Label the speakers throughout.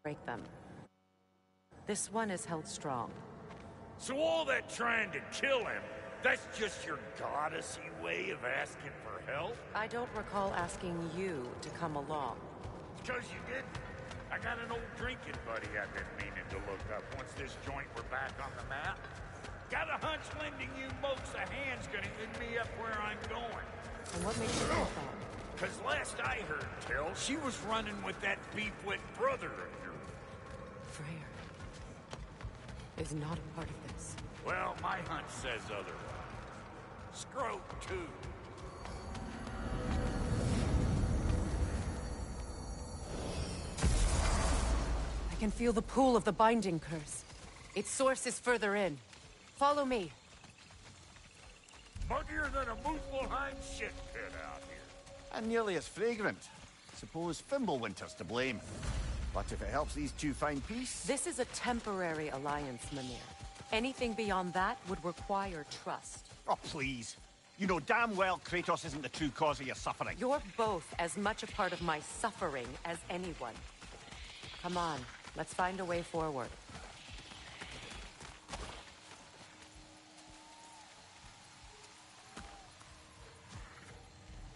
Speaker 1: break them. This one is held strong.
Speaker 2: So all that trying to kill him, that's just your goddessy way of asking for help?
Speaker 1: I don't recall asking you to come along.
Speaker 2: It's 'cause you didn't. I got an old drinking buddy I've been meaning to look up once this joint were back on the map. Got a hunch lending you mokes a hand's gonna end me up where I'm going.
Speaker 1: And what makes you think that?
Speaker 2: 'Cause last I heard tell, she was running with that beef-wit brother of yours.
Speaker 1: Freyr is not a part of this.
Speaker 2: Well, my hunch says otherwise. Scrope, too.
Speaker 1: I can feel the pull of the binding curse. Its source is further in. Follow me.
Speaker 2: Muggier than a Muspelheim shit pit out here.
Speaker 3: And nearly as fragrant. Suppose Fimbulwinter's to blame. But if it helps these two find peace...
Speaker 1: This is a temporary alliance, Mimir. Anything beyond that would require trust.
Speaker 3: Oh, please. You know damn well Kratos isn't the true cause of your suffering.
Speaker 1: You're both as much a part of my suffering as anyone. Come on, let's find a way forward.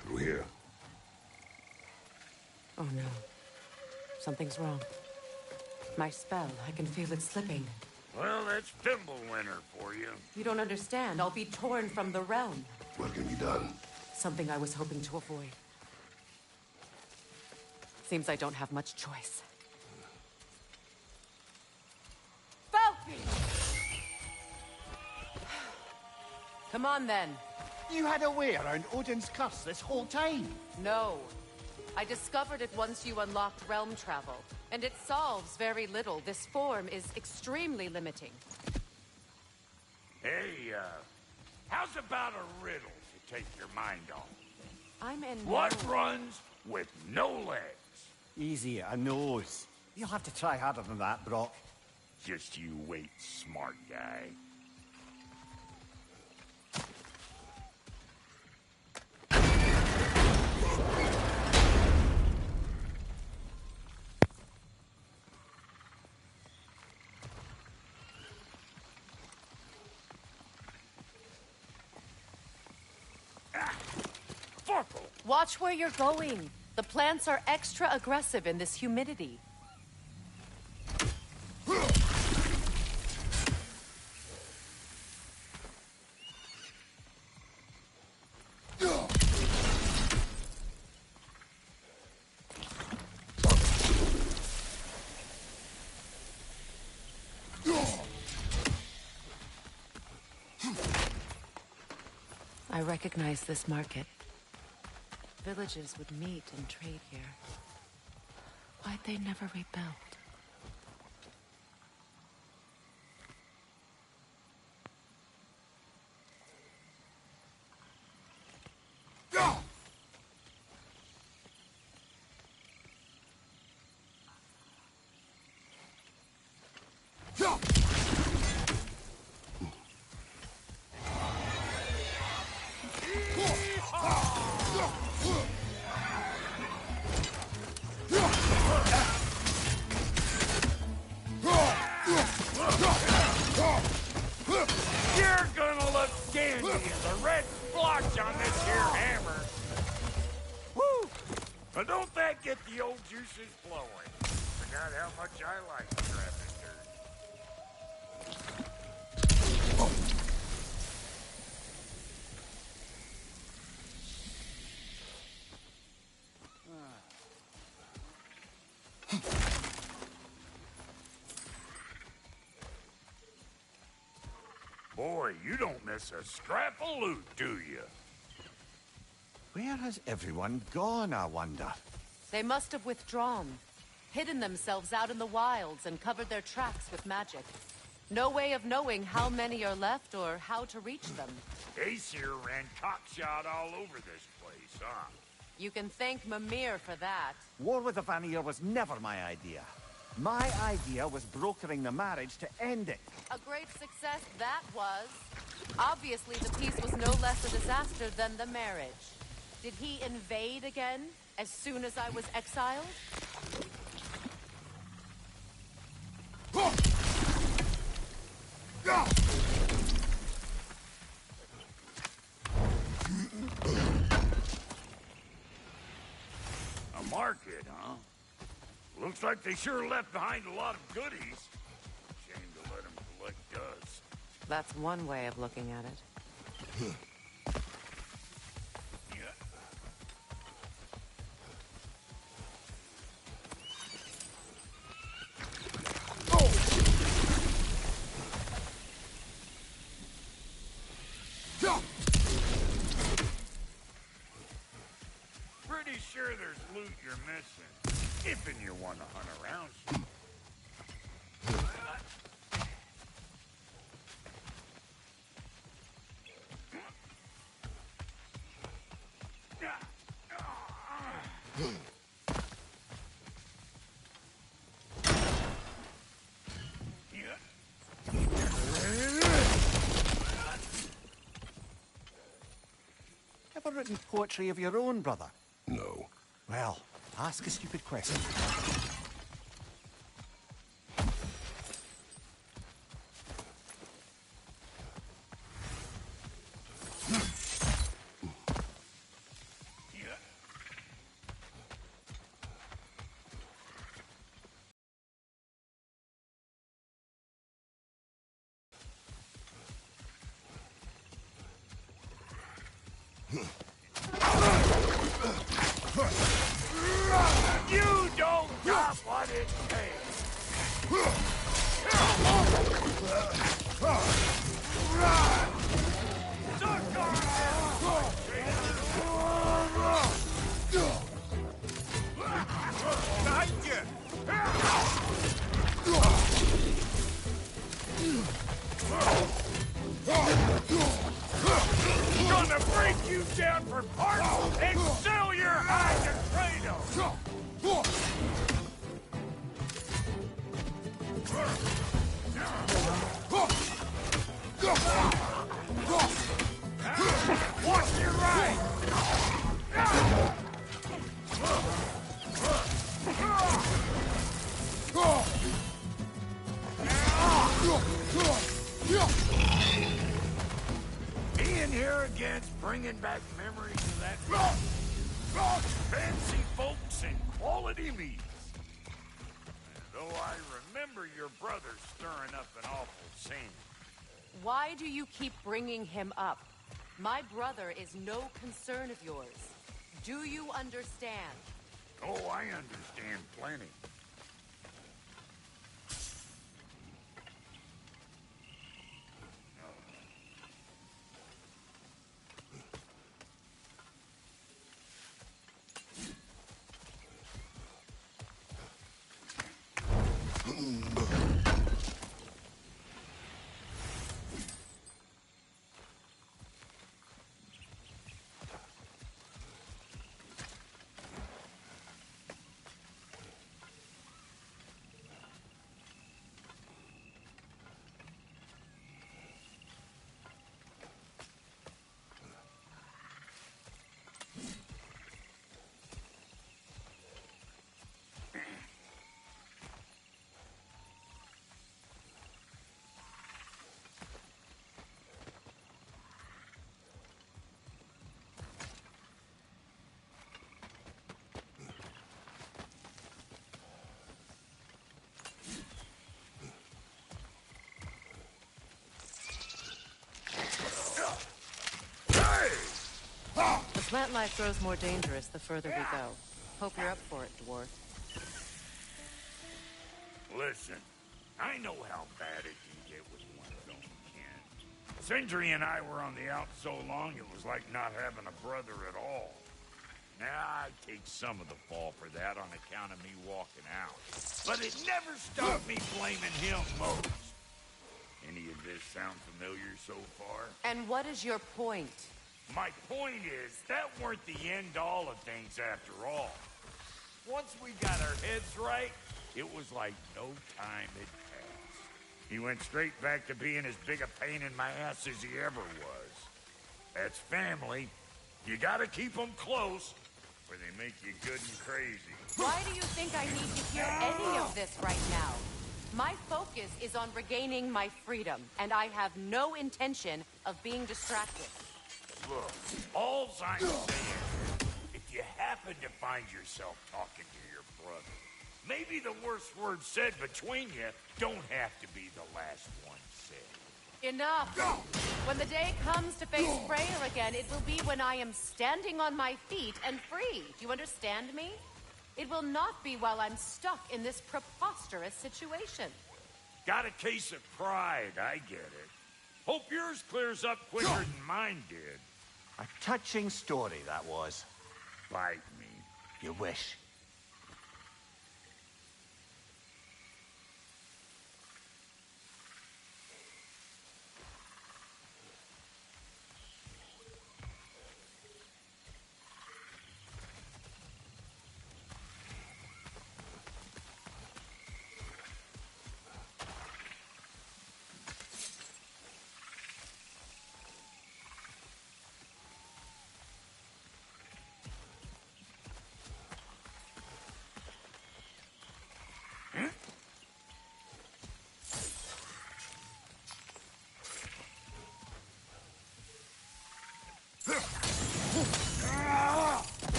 Speaker 4: Through here.
Speaker 1: Oh no. Something's wrong. My spell, I can feel it slipping.
Speaker 2: Well, that's Fimbulwinter for you.
Speaker 1: You don't understand. I'll be torn from the realm.
Speaker 4: What can be done?
Speaker 1: Something I was hoping to avoid. Seems I don't have much choice. Falky! Come on, then.
Speaker 3: You had a way around Odin's curse this whole time.
Speaker 1: No. I discovered it once you unlocked realm travel, and it solves very little. This form is extremely limiting.
Speaker 2: Hey, how's about a riddle to take your mind off?
Speaker 1: I'm in
Speaker 2: What
Speaker 1: no...
Speaker 2: runs with no legs?
Speaker 3: Easy, a nose. You'll have to try harder than that, Brock.
Speaker 2: Just you wait, smart guy.
Speaker 1: Watch where you're going. The plants are extra aggressive in this humidity. I recognize this market. Villages would meet and trade here. Why'd they never rebuild?
Speaker 2: You're gonna look dandy as a red splotch on this here hammer. Woo! But don't that get the old juices flowing? Forgot how much I like trapping dirt. Boy, you don't miss a scrap of loot, do you?
Speaker 3: Where has everyone gone, I wonder?
Speaker 1: They must have withdrawn, hidden themselves out in the wilds and covered their tracks with magic. No way of knowing how many are left or how to reach them.
Speaker 2: Aesir ran cockshot all over this place, huh?
Speaker 1: You can thank Mimir for that.
Speaker 3: War with the Vanir was never my idea. My idea was brokering the marriage to end it.
Speaker 1: A great success that was. Obviously, the peace was no less a disaster than the marriage. Did he invade again, as soon as I was exiled?
Speaker 2: Looks like they sure left behind a lot of goodies. Shame to let them collect dust.
Speaker 1: That's one way of looking at it.
Speaker 2: Pretty sure there's loot you're missing, if you want to hunt around some.
Speaker 3: Ever written poetry of your own, brother?
Speaker 4: No.
Speaker 3: Well, ask a stupid question.
Speaker 2: You don't got what it takes. Suck on Gonna break you down for parts and sell your hide to Kratos! Watch your right! Being here again's bringing back memories of that fancy folks and quality meats. Though I remember your brother stirring up an awful scene.
Speaker 1: Why do you keep bringing him up? My brother is no concern of yours. Do you understand?
Speaker 2: Oh, I understand plenty.
Speaker 1: The plant life grows more dangerous the further we go. Hope you're up for it, dwarf.
Speaker 2: Listen, I know how bad it can get with one's own kin. Sindri and I were on the out so long it was like not having a brother at all. Now, I take some of the fall for that on account of me walking out. But it never stopped me blaming him most. Any of this sound familiar so far?
Speaker 1: And what is your point?
Speaker 2: My point is, that weren't the end-all of things after all. Once we got our heads right, it was like no time had passed. He went straight back to being as big a pain in my ass as he ever was. That's family. You gotta keep them close, or they make you good and crazy.
Speaker 1: Why do you think I need to hear any of this right now? My focus is on regaining my freedom, and I have no intention of being distracted.
Speaker 2: Look, all I'm saying is, if you happen to find yourself talking to your brother, maybe the worst word said between you don't have to be the last one said.
Speaker 1: Enough! When the day comes to face Freyr again, it will be when I am standing on my feet and free. Do you understand me? It will not be while I'm stuck in this preposterous situation.
Speaker 2: Got a case of pride, I get it. Hope yours clears up quicker than mine did.
Speaker 3: A touching story, that was.
Speaker 2: Bite me.
Speaker 3: You wish.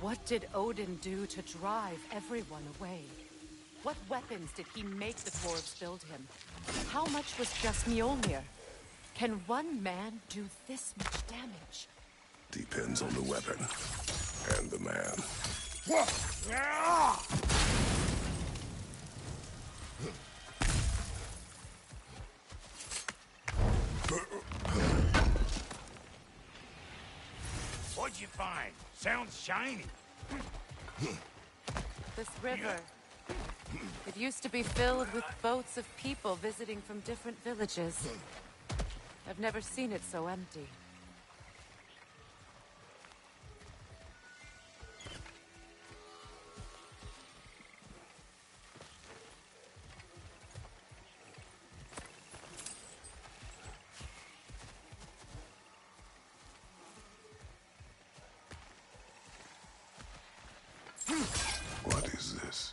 Speaker 1: What did Odin do to drive everyone away? What weapons did he make the dwarves build him? How much was just Mjolnir? Can one man do this much damage?
Speaker 4: Depends on the weapon and the man.
Speaker 2: What'd you find? Sounds shiny.
Speaker 1: This river. It used to be filled with boats of people visiting from different villages. I've never seen it so empty.
Speaker 4: What is this?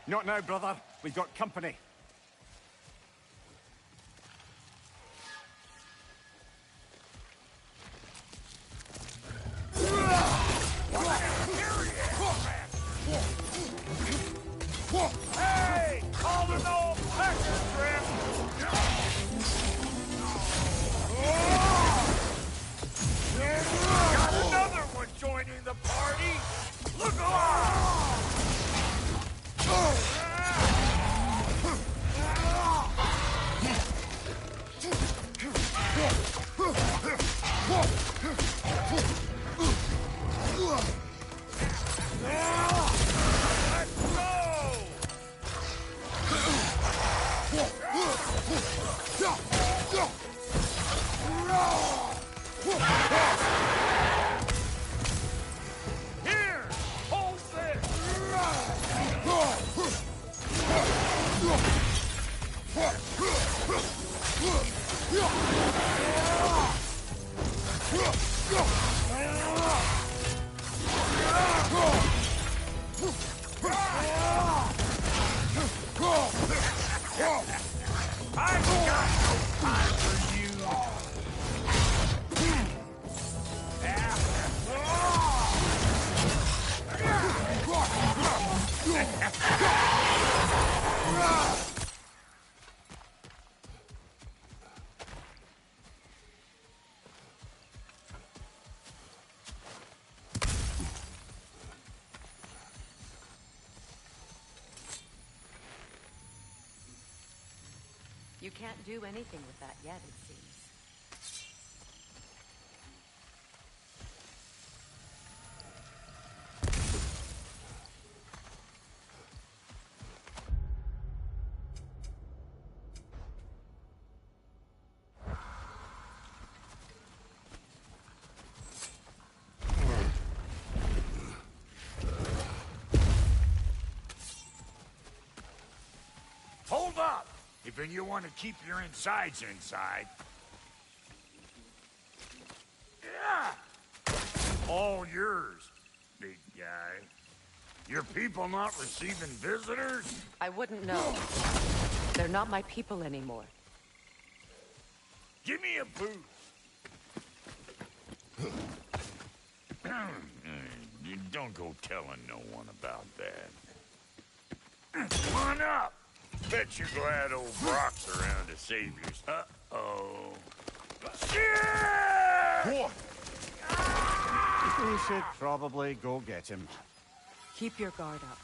Speaker 3: Not now, brother. We've got company.
Speaker 2: Hey! Call an old pecker trip! Got another one joining the party! Look alive! Here! Hold this! I've got no time for you!
Speaker 1: You can't do anything with that yet, it seems.
Speaker 2: Hold up! If you want to keep your insides inside. Yeah! All yours, big guy. Your people not receiving visitors?
Speaker 1: I wouldn't know. They're not my people anymore.
Speaker 2: Give me a boost. You don't go telling no one about that. Come on up. Bet you're glad old Brock's around to save you. Uh-oh. Shit!
Speaker 3: We should probably go get him.
Speaker 1: Keep your guard up.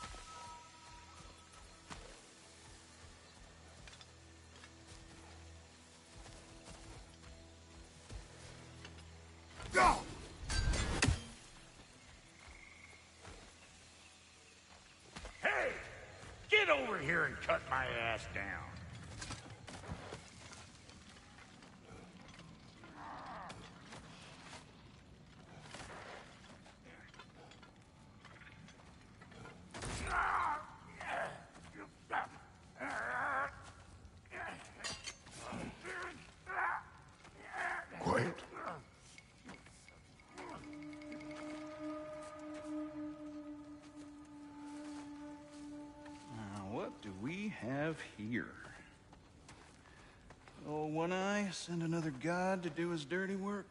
Speaker 2: Go! Hey! Get over here and cut my ass down.
Speaker 4: Quiet.
Speaker 5: What do we have here? Oh, One Eye, send another god to do his dirty work.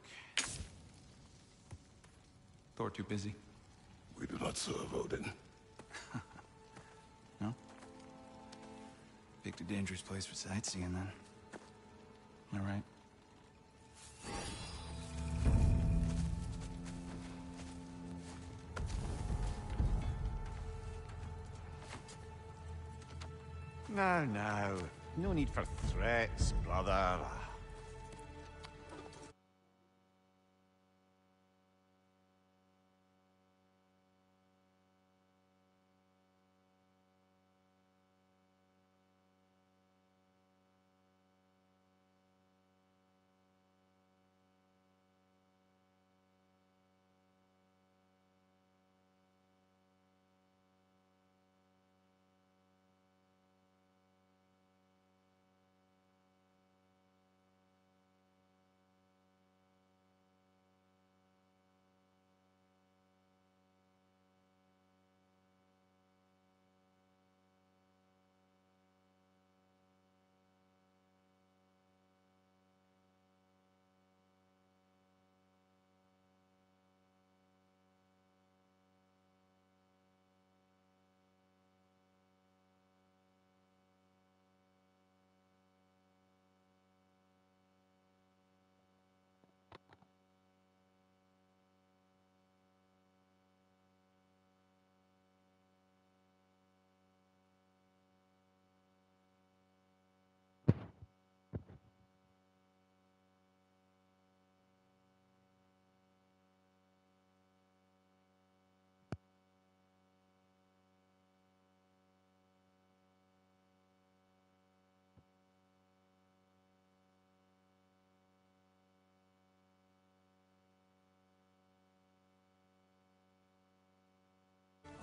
Speaker 5: Thor too busy?
Speaker 4: We do not serve Odin.
Speaker 5: No? Picked a dangerous place for sightseeing, then. All right.
Speaker 3: Now. No need for threats, brother.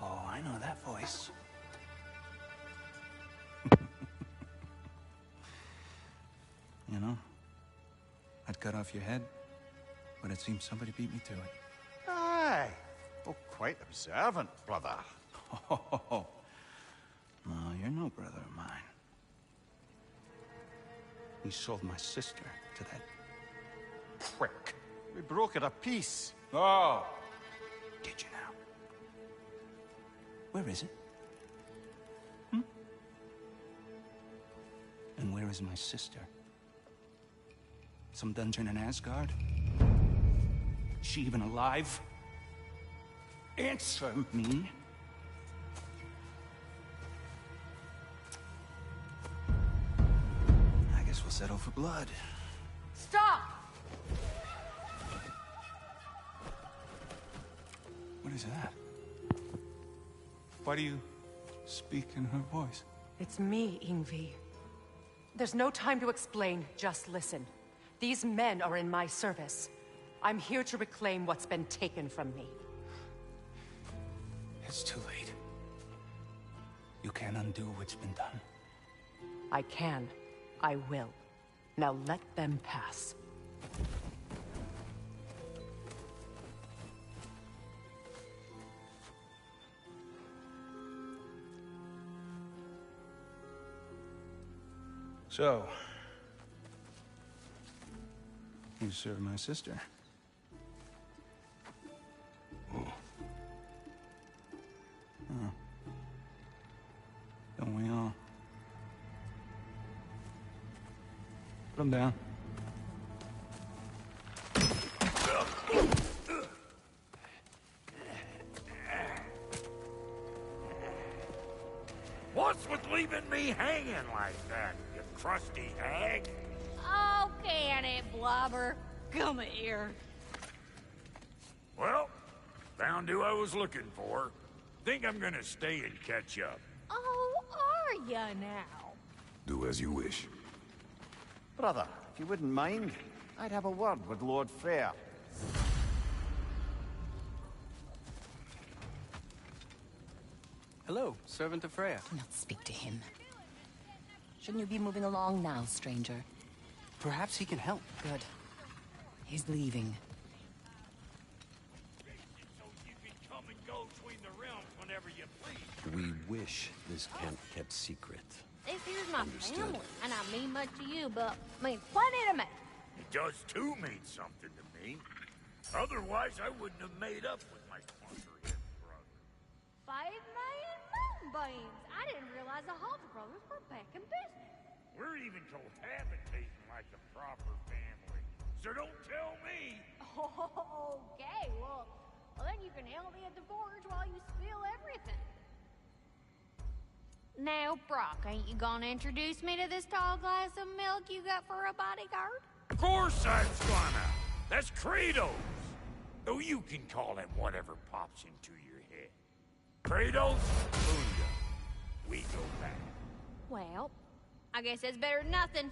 Speaker 5: Oh, I know that voice. You know, I'd cut off your head, but it seems somebody beat me to it.
Speaker 3: Aye. Oh, quite observant, brother.
Speaker 5: Oh, no, you're no brother of mine. You sold my sister to that prick.
Speaker 3: We brokered a peace.
Speaker 5: Oh! Did you now? Where is it? And where is my sister? Some dungeon in Asgard? Is she even alive? Answer me. I guess we'll settle for blood.
Speaker 1: Stop!
Speaker 5: What is that? Why do you speak in her voice?
Speaker 1: It's me, Ingvi. There's no time to explain, just listen. These men are in my service. I'm here to reclaim what's been taken from me.
Speaker 5: It's too late. You can't undo what's been done.
Speaker 1: I can. I will. Now let them pass.
Speaker 5: So, you served my sister. Oh. Don't we all? Put him down.
Speaker 2: What's with leaving me hanging like that, you crusty hag?
Speaker 6: Oh, can it, Blobber? Come here.
Speaker 2: Well, found who I was looking for. Think I'm gonna stay and catch up.
Speaker 6: Oh, are ya now?
Speaker 4: Do as you wish.
Speaker 3: Brother, if you wouldn't mind, I'd have a word with Lord Freyr.
Speaker 5: Hello, servant of Freya.
Speaker 1: Do not speak to him. Shouldn't you be moving along now, stranger?
Speaker 5: Perhaps he can help.
Speaker 1: Good. He's leaving.
Speaker 2: So you can come and go between the realms whenever you please.
Speaker 7: We wish this camp kept secret.
Speaker 6: This here's my
Speaker 7: Understood.
Speaker 6: family, and I mean much to you, but means plenty to me.
Speaker 2: It does too mean something to me. Otherwise, I wouldn't have made up with my clunker-head brother.
Speaker 6: 5 million moonbeams. I didn't realize the Halter brothers were back in business.
Speaker 2: We're even cohabitating like a proper family. So don't tell me.
Speaker 6: Okay, well, then you can help me at the forge while you spill everything. Now, Brock, ain't you gonna introduce me to this tall glass of milk you got for a bodyguard?
Speaker 2: Of course I'm gonna. That's Kratos. Though you can call him whatever pops into your head. Kratos, Booyah. We go back.
Speaker 6: Well, I guess that's better than nothing.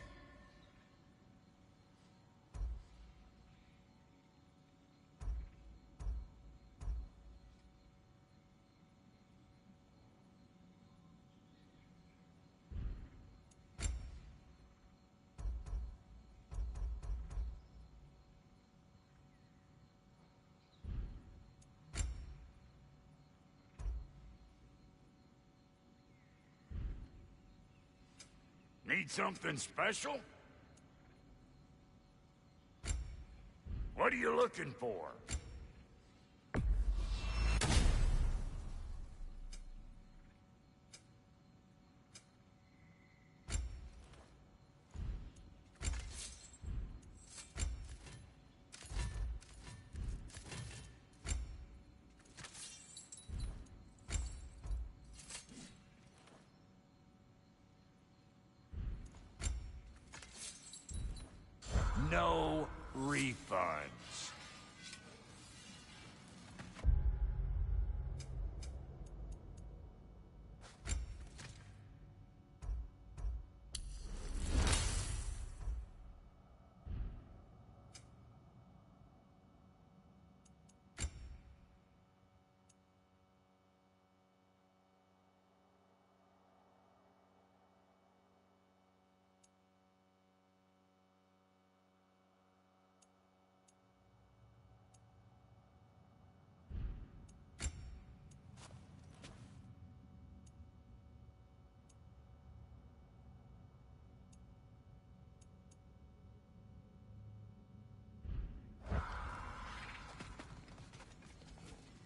Speaker 2: Need something special? What are you looking for? No refunds.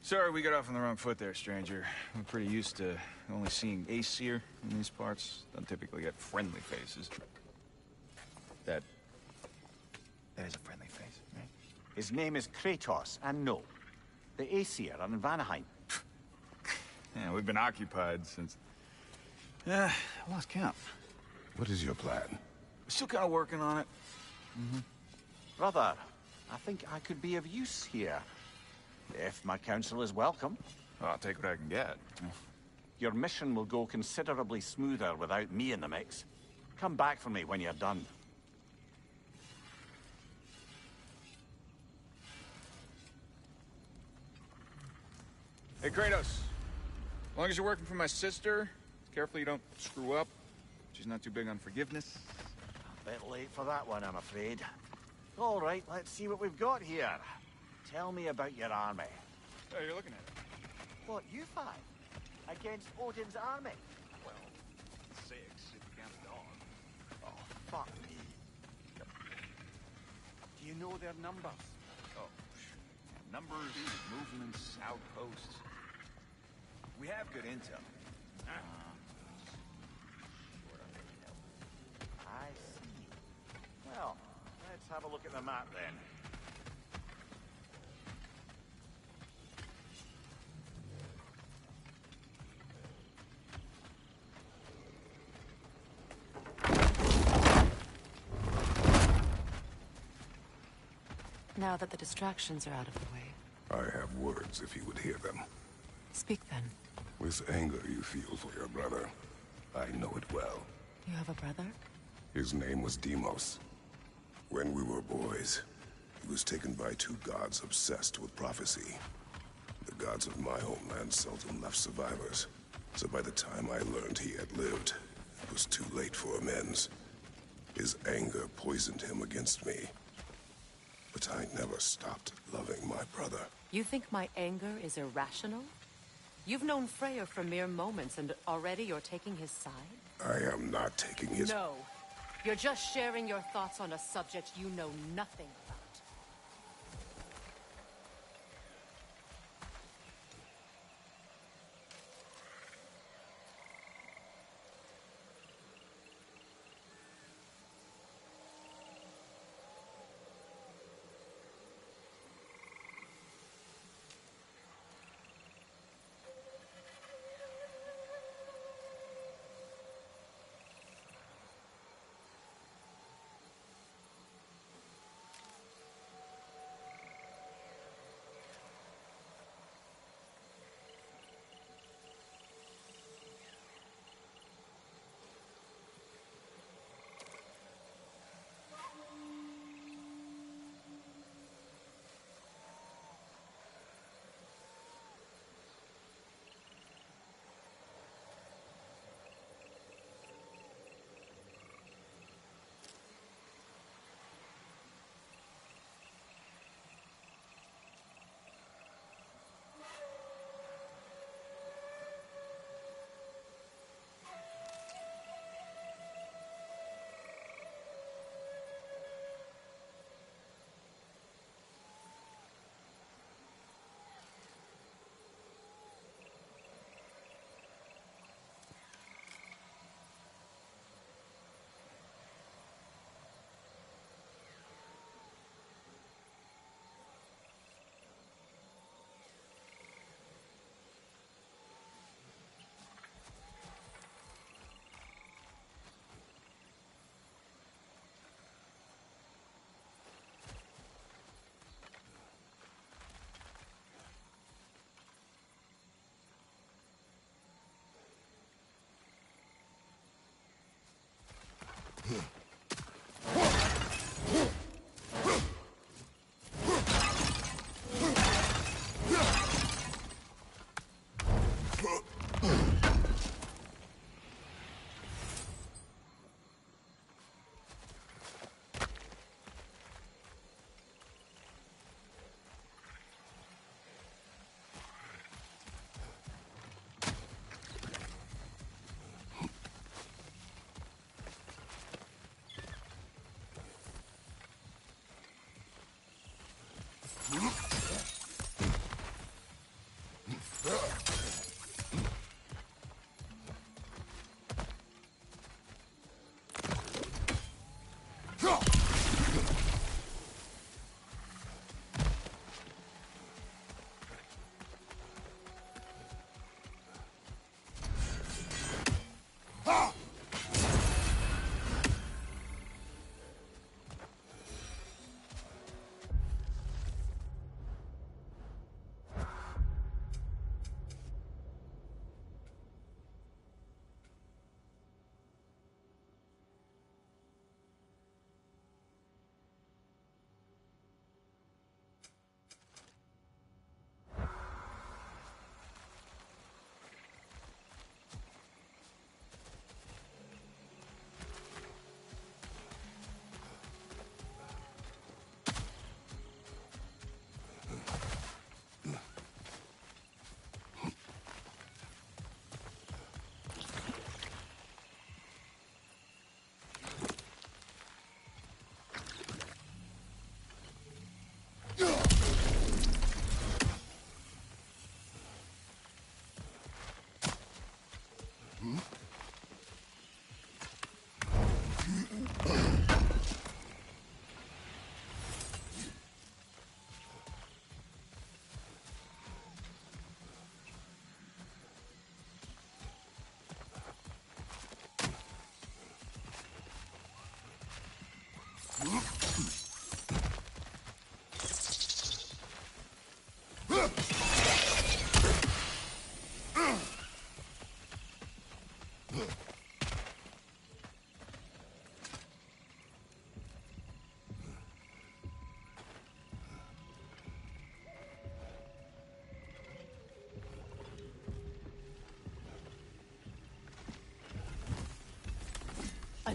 Speaker 5: Sorry we got off on the wrong foot there, stranger. We're pretty used to only seeing Aesir in these parts. Don't typically get friendly faces. That is a friendly face, right?
Speaker 3: His name is Kratos, and no, the Aesir are in Vanaheim.
Speaker 5: Yeah, we've been occupied since... I lost count.
Speaker 4: What is your plan?
Speaker 5: We're still kind of working on it.
Speaker 3: Brother, I think I could be of use here. If my counsel is welcome.
Speaker 5: Well, I'll take what I can get.
Speaker 3: Your mission will go considerably smoother without me in the mix. Come back for me when you're done.
Speaker 5: Hey, Kratos. As long as you're working for my sister, careful you don't screw up. She's not too big on forgiveness.
Speaker 3: Bit late for that one, I'm afraid. All right, let's see what we've got here. Tell me about your army.
Speaker 5: Oh, you're looking at it.
Speaker 3: What, you five? Against Odin's army?
Speaker 5: Well, 6 if you count the dog.
Speaker 3: Oh, fuck me. Do you know their numbers?
Speaker 5: Oh, numbers, movements, outposts. We have good intel.
Speaker 3: I see. Well, let's have a look at the map then.
Speaker 1: Now that the distractions are out of the way,
Speaker 4: I have words if you would hear them.
Speaker 1: speak then.
Speaker 4: This anger you feel for your brother, I know it well.
Speaker 1: You have a brother?
Speaker 4: His name was Deimos. When we were boys, he was taken by two gods obsessed with prophecy. The gods of my homeland seldom left survivors, so by the time I learned he had lived, it was too late for amends. His anger poisoned him against me. But I never stopped loving my brother.
Speaker 1: You think my anger is irrational? You've known Freyr for mere moments, and already you're taking his side?
Speaker 4: I am not taking his...
Speaker 1: No. You're just sharing your thoughts on a subject you know nothing about.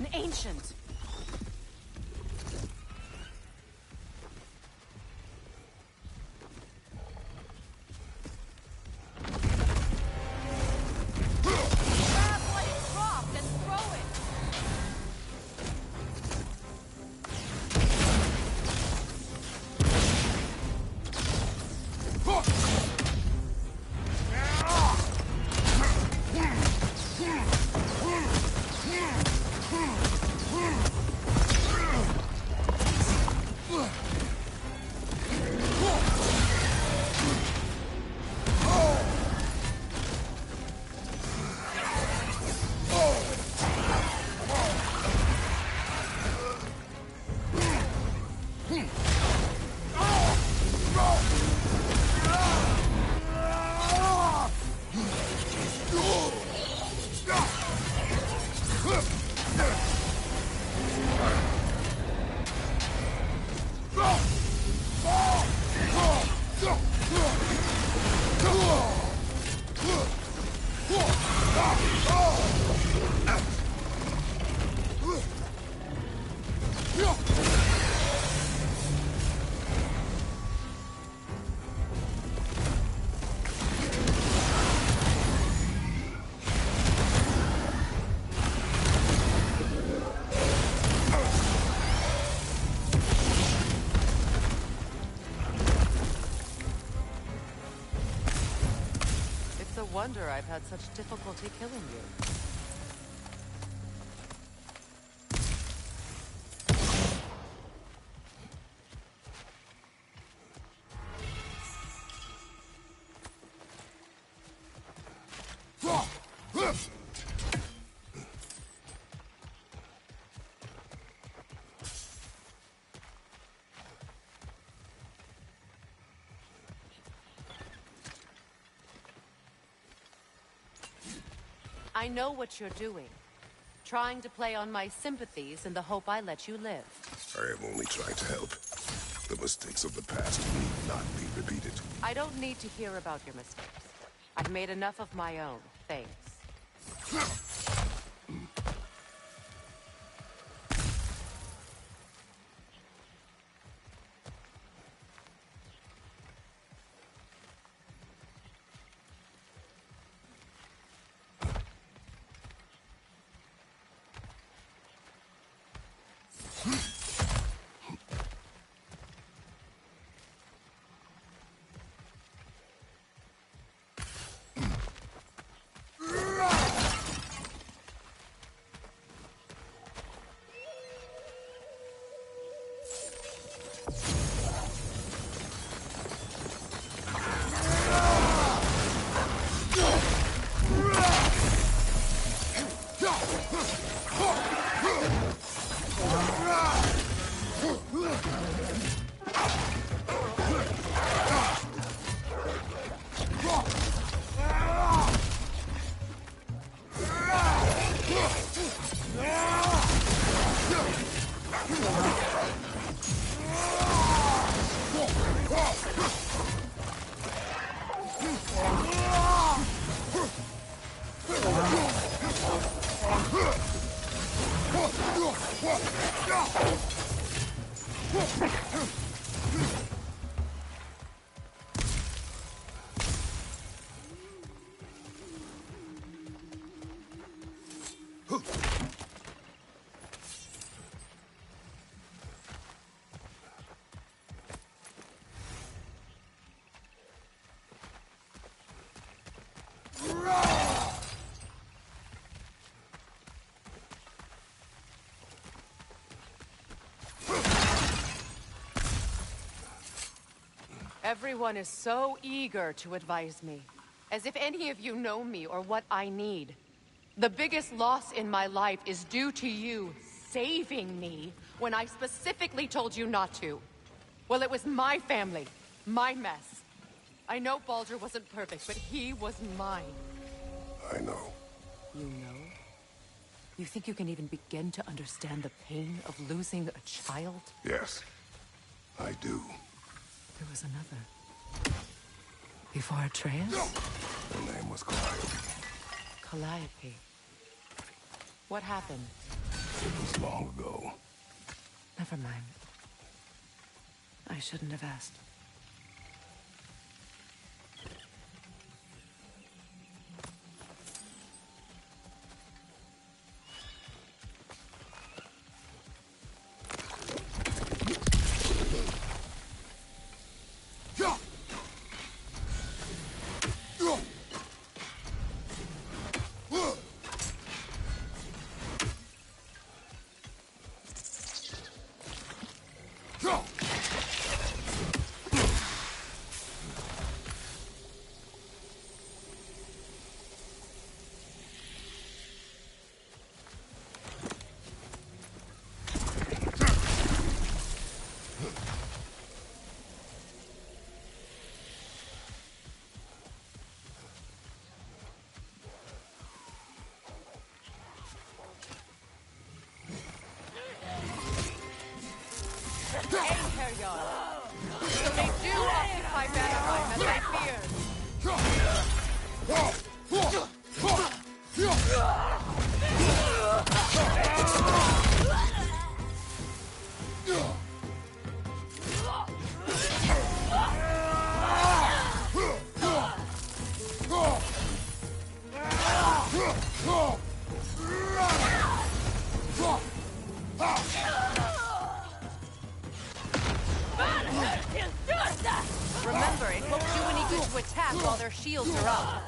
Speaker 1: An ancient! Grab what is dropped and throw it! Wonder I've had such difficulty killing you. I know what you're doing. Trying to play on my sympathies in the hope I let you live.
Speaker 4: I am only trying to help. The mistakes of the past need not be repeated.
Speaker 1: I don't need to hear about your mistakes. I've made enough of my own, thanks. Everyone is so eager to advise me, as if any of you know me or what I need. The biggest loss in my life is due to you saving me when I specifically told you not to. Well, it was my family, my mess. I know Baldur wasn't perfect, but he was mine.
Speaker 4: I know.
Speaker 1: You know? You think you can even begin to understand the pain of losing a child?
Speaker 4: Yes, I do.
Speaker 1: There was another. Before Atreus?
Speaker 4: Her name was Calliope.
Speaker 1: Calliope. What happened?
Speaker 4: It was long ago.
Speaker 1: Never mind. I shouldn't have asked. So they do occupy Vanaheim, as I feared. Remember, it won't do any good to attack while their shields are up.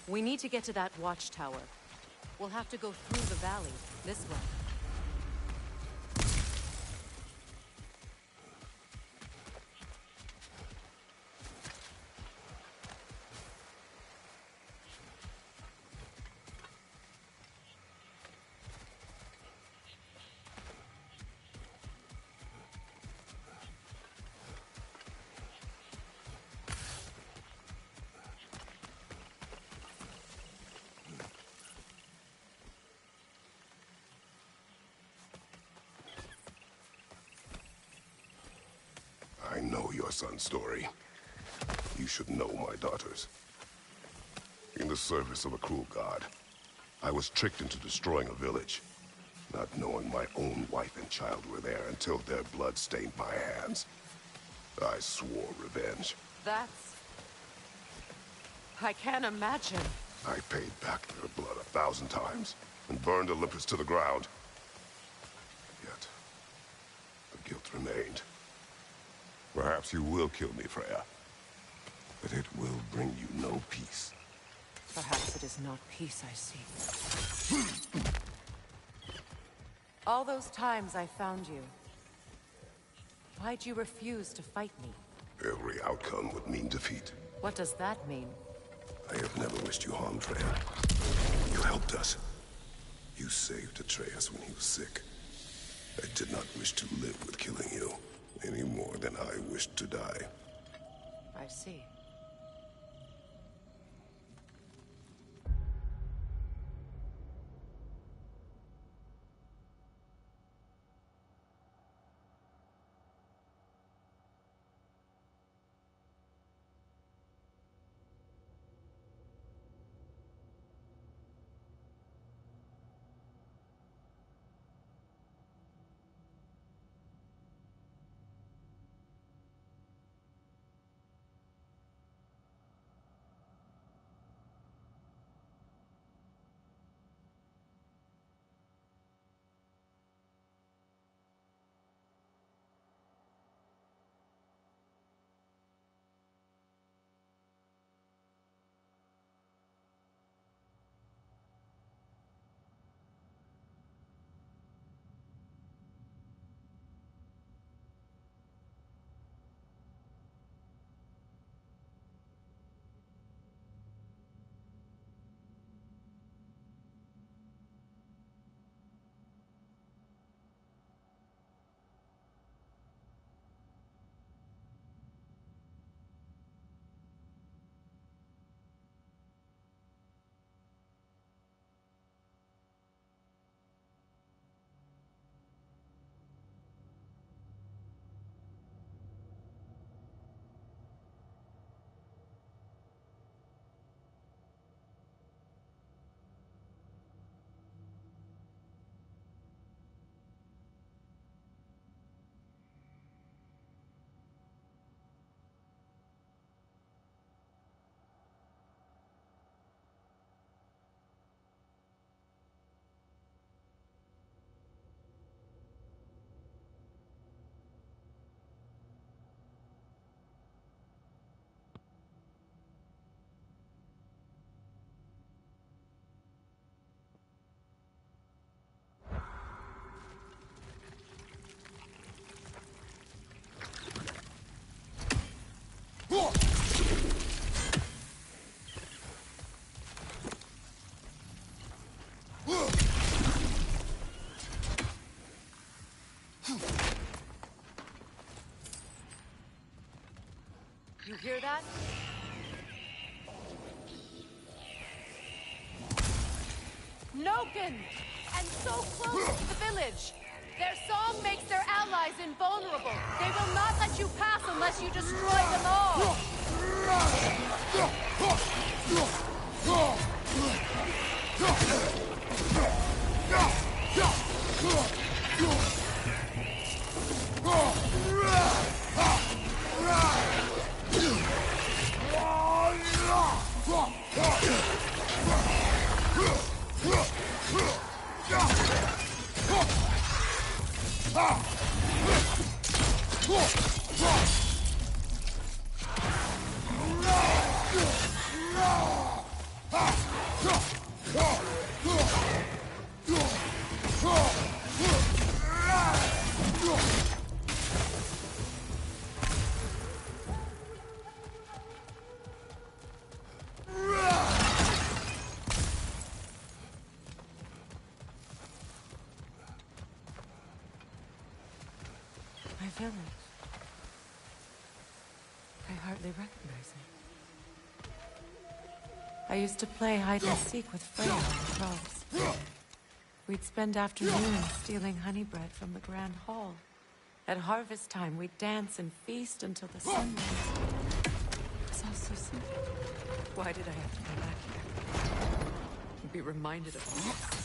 Speaker 1: We need to get to that watchtower. We'll have to go through the valley, this way.
Speaker 4: I know your son's story. You should know my daughters. In the service of a cruel god, I was tricked into destroying a village, not knowing my own wife and child were there until their blood stained my hands. I swore revenge.
Speaker 1: That's... I can't imagine.
Speaker 4: I paid back their blood 1,000 times and burned Olympus to the ground. Yet, the guilt remained. Perhaps you will kill me, Freya, but it will bring you no peace.
Speaker 1: Perhaps it is not peace I seek. All those times I found you, why'd you refuse to fight me?
Speaker 4: Every outcome would mean defeat.
Speaker 1: What does that mean?
Speaker 4: I have never wished you harm, Freya. You helped us. You saved Atreus when he was sick. I did not wish to live with killing you, any more than I wished to die.
Speaker 1: I see. You hear that? Noken! And so close to the village! Their song makes their allies invulnerable. They will not let you pass unless you destroy them all! My village. I hardly recognize it. I used to play hide and seek with Freya and the trolls. We'd spend afternoons stealing honey bread from the Grand Hall. At harvest time, we'd dance and feast until the sun rose. It was all so simple. Why did I have to come back here? Be reminded of this.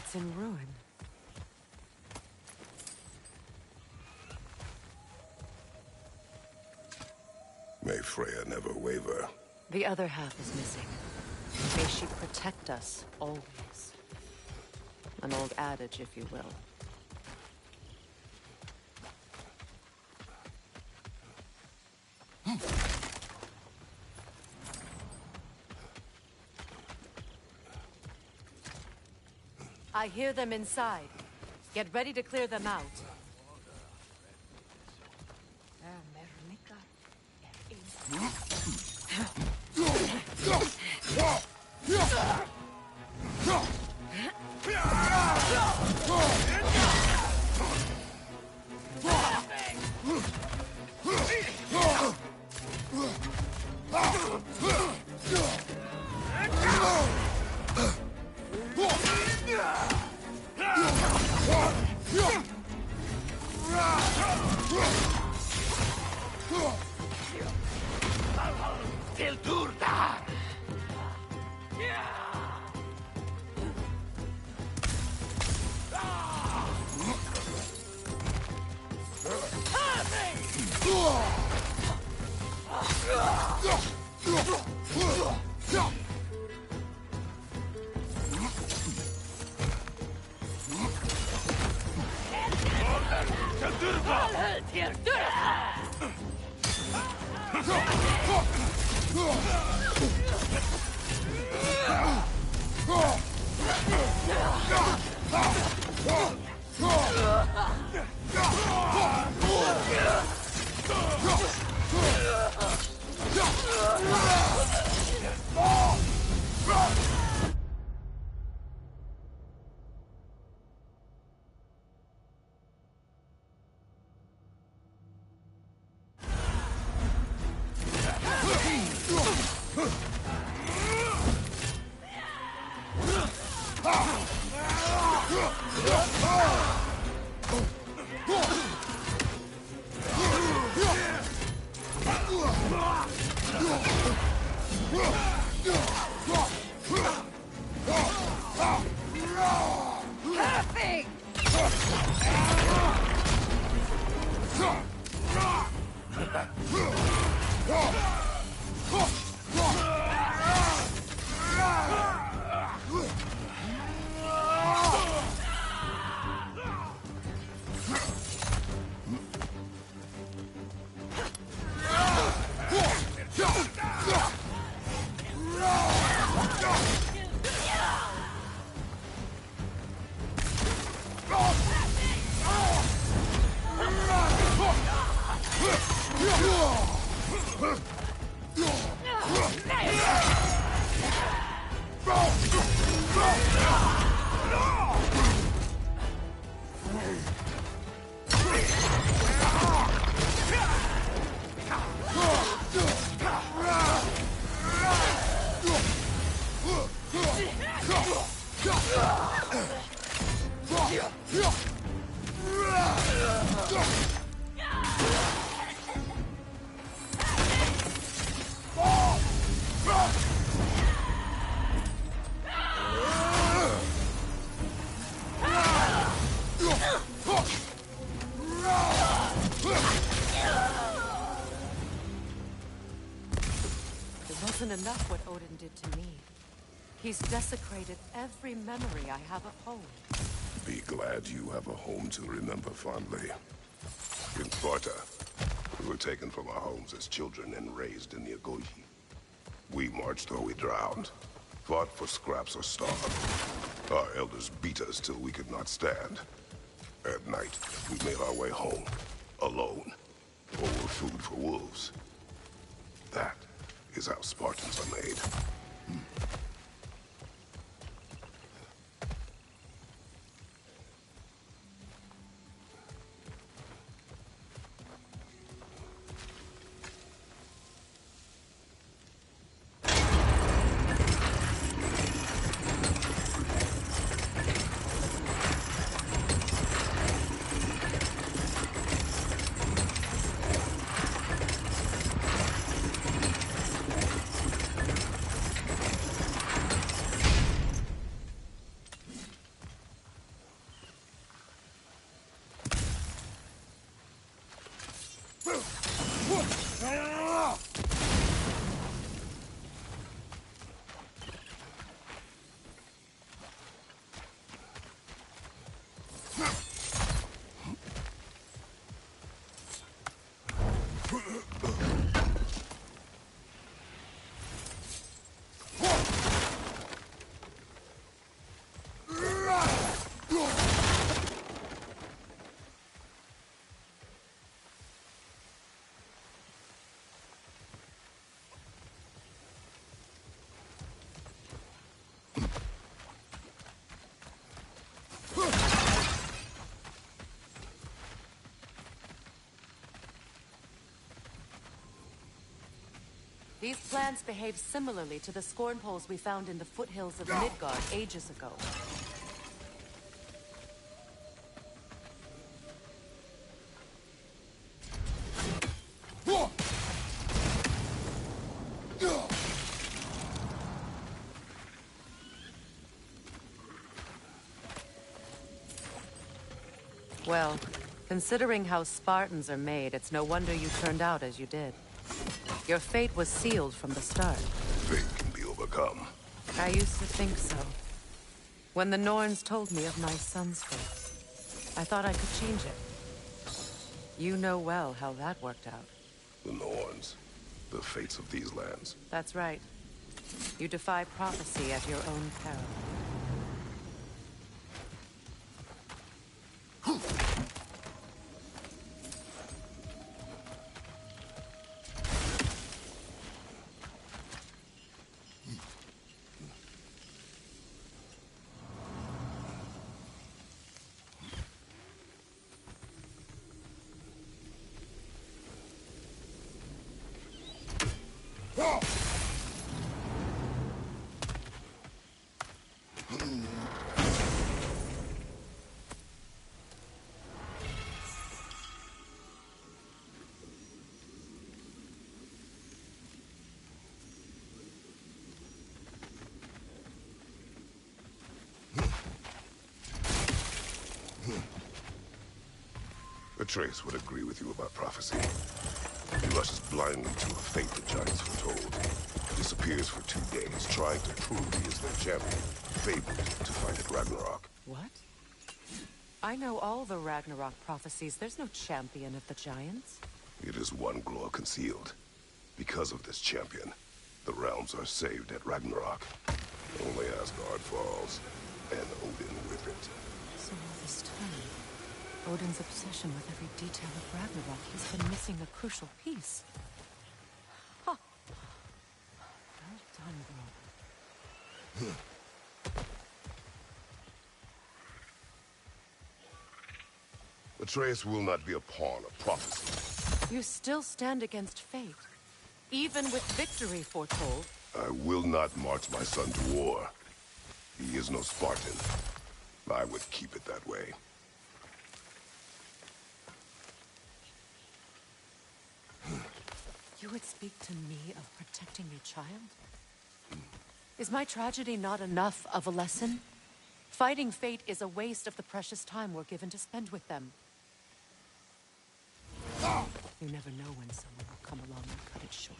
Speaker 1: It's in ruin.
Speaker 4: May Freya never waver.
Speaker 1: The other half is missing. May she protect us, always. An old adage, if you will. I hear them inside. Get ready to clear them out. enough what Odin did to me. He's desecrated every memory I have of home.
Speaker 4: Be glad you have a home to remember fondly. In Sparta, we were taken from our homes as children and raised in the Agogi. We marched or we drowned, fought for scraps or starved. Our elders beat us till we could not stand. At night, we made our way home, alone, or were food for wolves. That is how Spartans are made.
Speaker 1: These plants behave similarly to the scorn poles we found in the foothills of Midgard ages ago. Well, considering how Spartans are made, it's no wonder you turned out as you did. Your fate was sealed from the start.
Speaker 4: Fate can be overcome.
Speaker 1: I used to think so. When the Norns told me of my son's fate, I thought I could change it. You know well how that worked out.
Speaker 4: The Norns. The fates of these lands.
Speaker 1: That's right. You defy prophecy at your own peril.
Speaker 4: Atreus would agree with you about prophecy. He rushes blindly to a fate the giants foretold. Disappears for 2 days, trying to prove he is their champion, favored to fight at Ragnarok.
Speaker 1: What? I know all the Ragnarok prophecies. There's no champion of the giants.
Speaker 4: It is one glow concealed. Because of this champion, the realms are saved at Ragnarok. Only Asgard falls, and Odin with it.
Speaker 1: So all this time, Odin's obsession with every detail of Ragnarok, he's been missing a crucial piece. Huh. Well done, bro.
Speaker 4: Atreus will not be a pawn of prophecy.
Speaker 1: You still stand against fate, even with victory foretold.
Speaker 4: I will not march my son to war. He is no Spartan. I would keep it that way.
Speaker 1: You would speak to me of protecting your child? Is my tragedy not enough of a lesson? Fighting fate is a waste of the precious time we're given to spend with them. You never know when someone will come along and cut it short.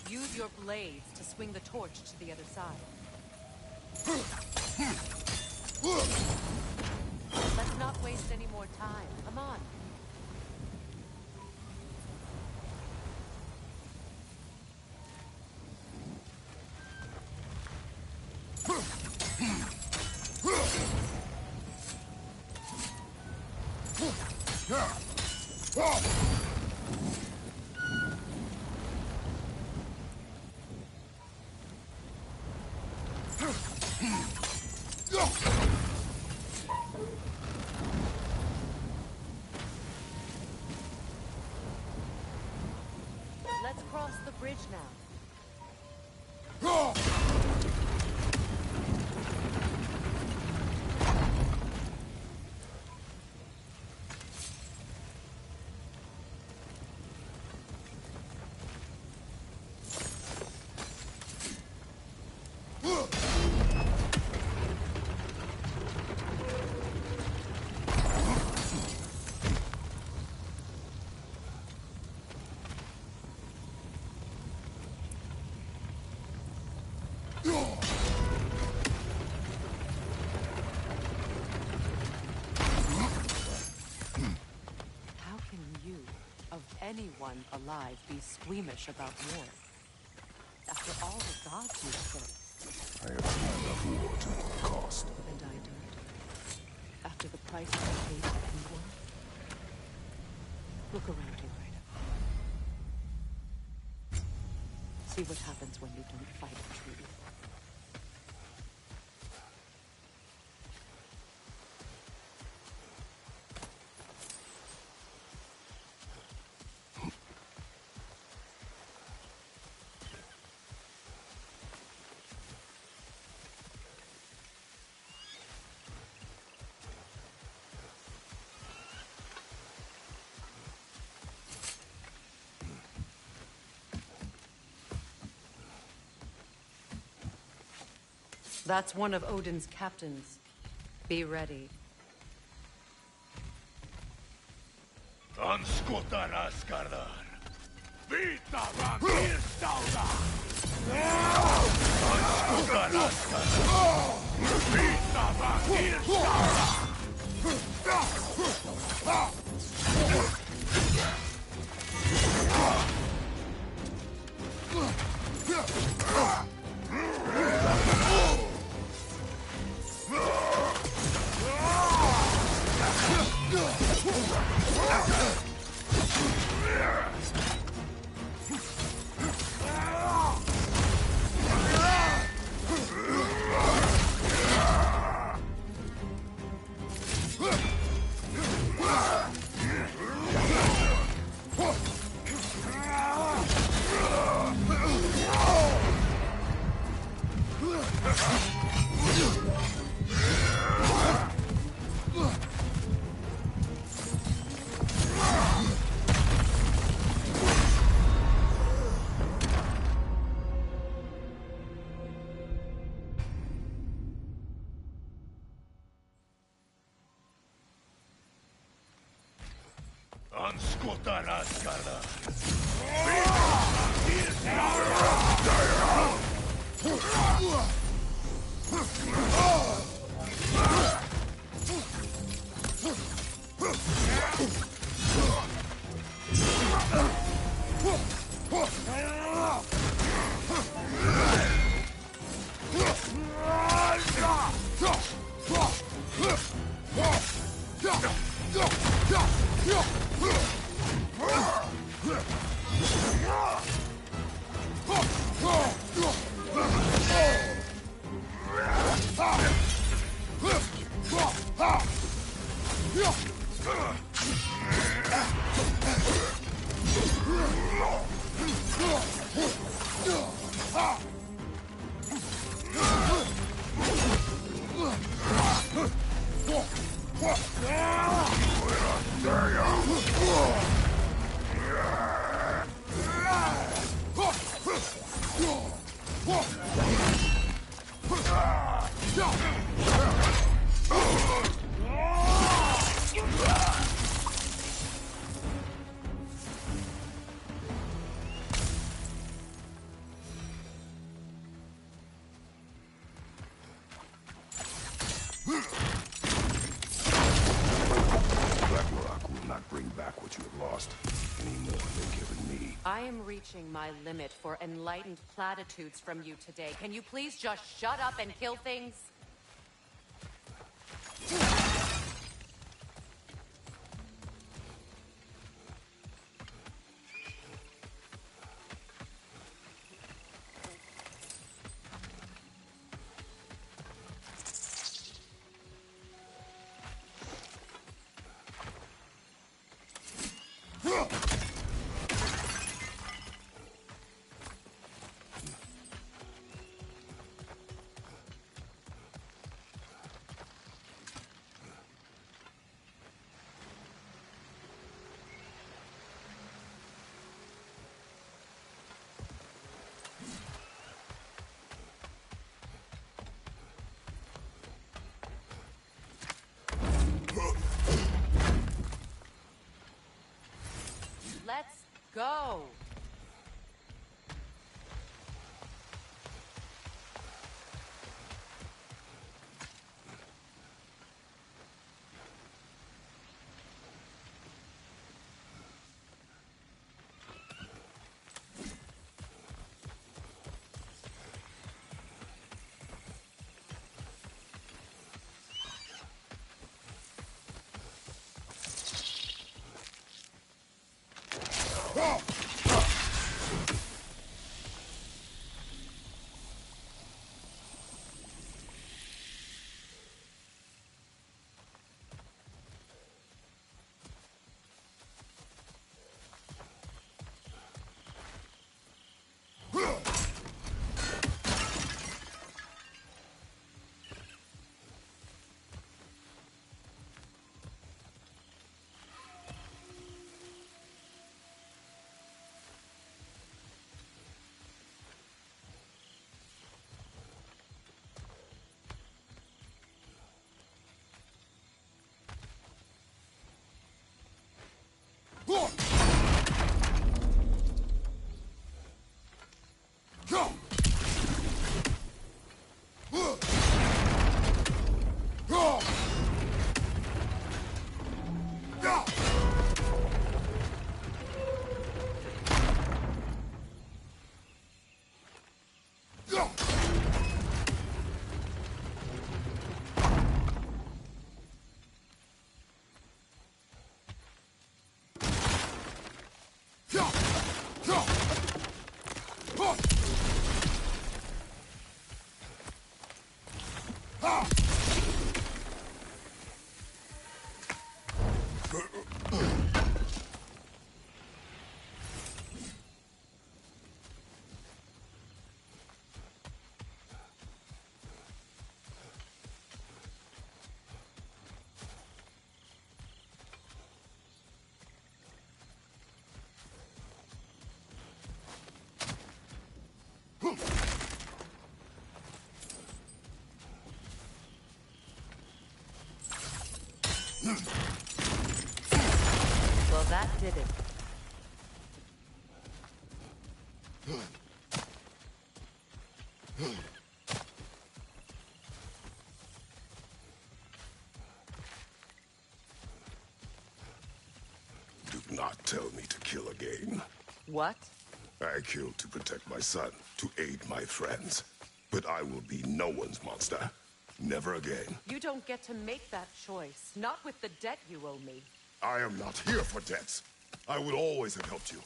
Speaker 1: Use your blades to swing the torch to the other side. Let's not waste any more time. Come on. Let's cross the bridge now. How can you, of anyone alive, be squeamish about war? After all the gods you've faced.
Speaker 4: I have seen enough war to know the cost.
Speaker 1: And I don't. After the price I paid to end war. Look around you, Ryder. See what happens when you don't fight truly. That's one of Odin's captains. Be ready.
Speaker 2: Anskutar Askardar. Vita vampir sauda. Anskutar Askardar. Vita vampir Anskutar Askardar. Vita vampir
Speaker 4: Ragnarok will not bring back what you have lost any more than given me.
Speaker 1: I am reaching my limit for enlightened platitudes from you today. Can you please just shut up and kill things? Let's go!
Speaker 2: Whoa!
Speaker 1: Well, that did it.
Speaker 4: Do not tell me to kill again.
Speaker 1: What?
Speaker 4: I killed to protect my son, to aid my friends. But I will be no one's monster. Never again.
Speaker 1: You don't get to make that choice. Not with the debt you owe me.
Speaker 4: I am not here for debts. I would always have helped you.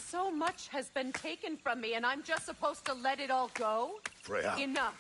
Speaker 1: So much has been taken from me, and I'm just supposed to let it all go?
Speaker 4: Freya.
Speaker 1: Enough.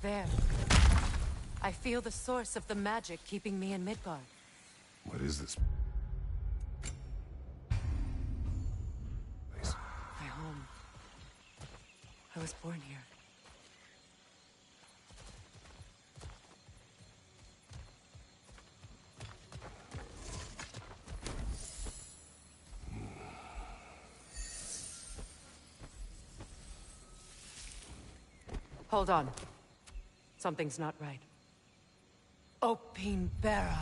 Speaker 1: There. I feel the source of the magic keeping me in Midgard.
Speaker 4: What is this place?
Speaker 1: My home. I was born here. Hold on. Something's not right. Opinbera.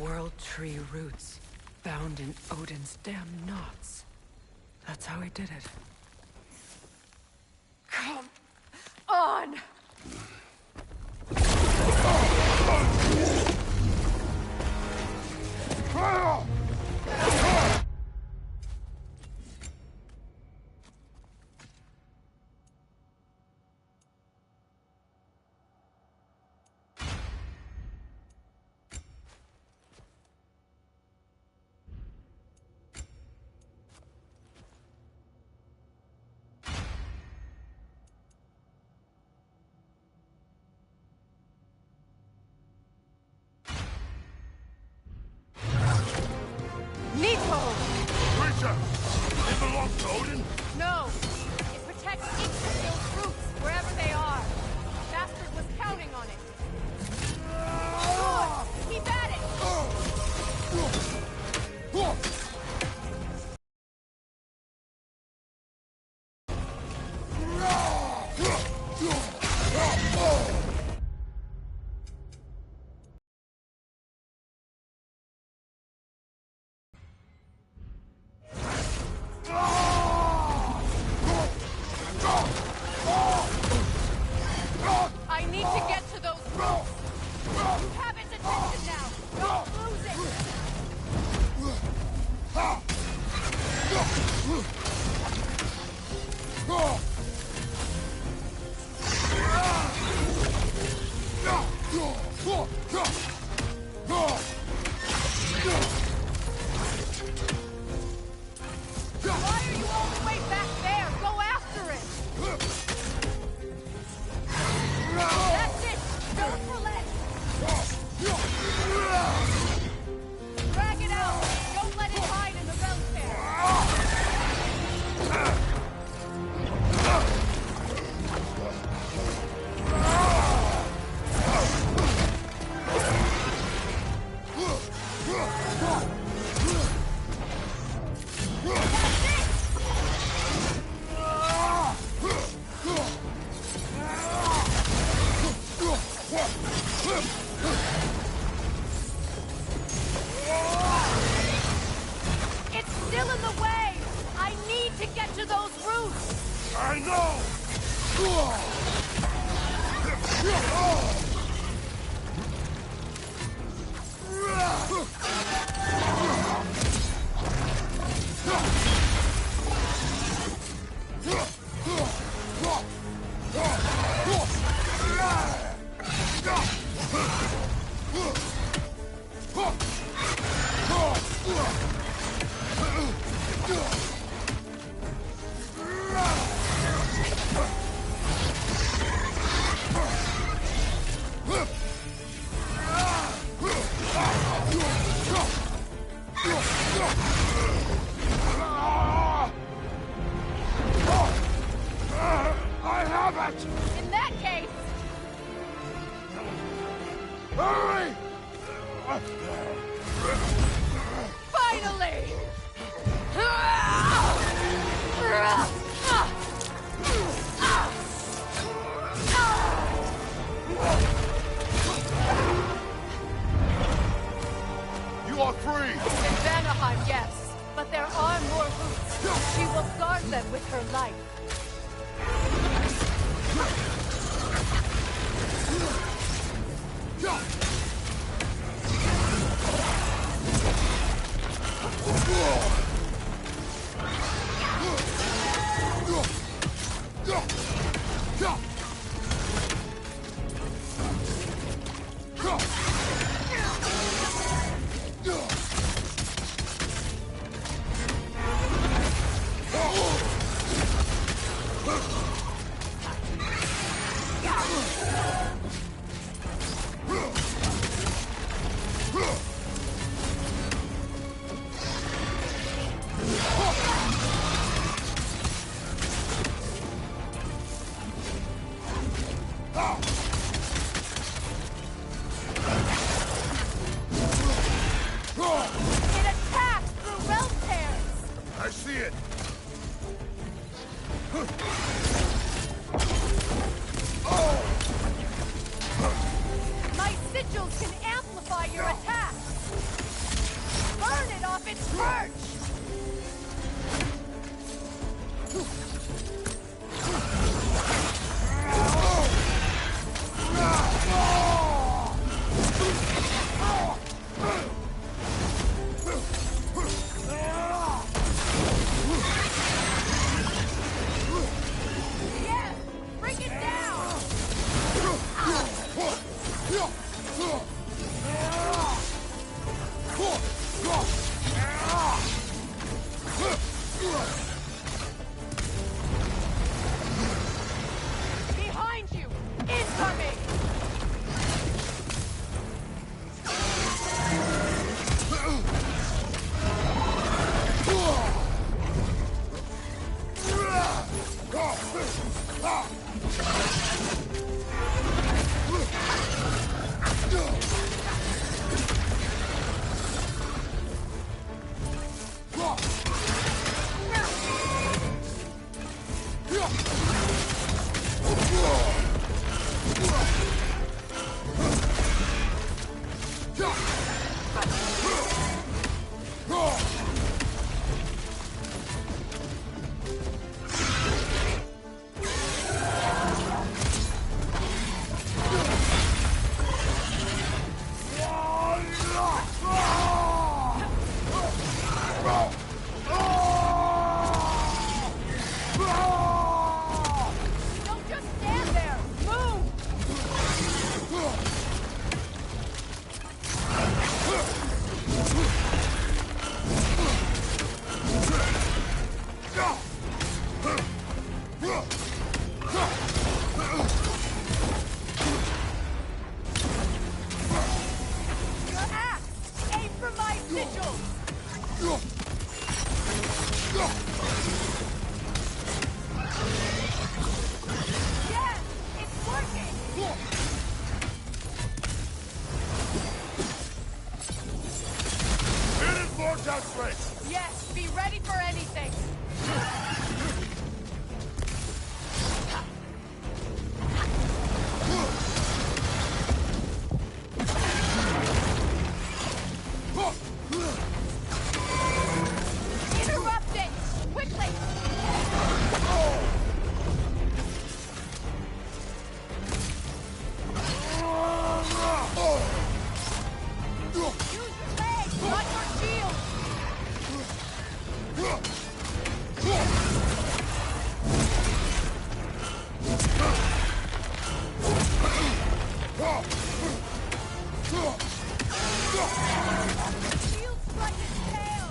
Speaker 1: World tree roots. bound in Odin's damn knots. That's how he did it. Come on!
Speaker 2: It belongs to Odin?
Speaker 1: No! It protects each of those roots, wherever they are. Bastard was counting on it. Good! Keep at it! I need to get to those roots! You have its attention now! Don't lose Why are you all the way back there? Go after it! That's it! Don't relent! Drag it out! Don't let it hide in the realm It's still in the way! I need to get to those roots!
Speaker 2: I know! I have it!
Speaker 1: In that case,
Speaker 2: Hurry!
Speaker 1: finally!
Speaker 3: You are free!
Speaker 1: In Vanaheim, yes. But there are more roots. She will guard them with her life. It attacks through realm tears!
Speaker 2: I see it!
Speaker 1: My sigils can amplify your attacks! Burn it off its
Speaker 6: Perch! Yes! Bring it down! Behind you! Incoming! Don't just stand there! Move! Your axe! Aim for my sigils! Yes! It's working!
Speaker 2: It is more desperate!
Speaker 6: Yes, be ready for anything! Interrupt it! Quickly! Use your legs, not your shield! Shield strike his tail!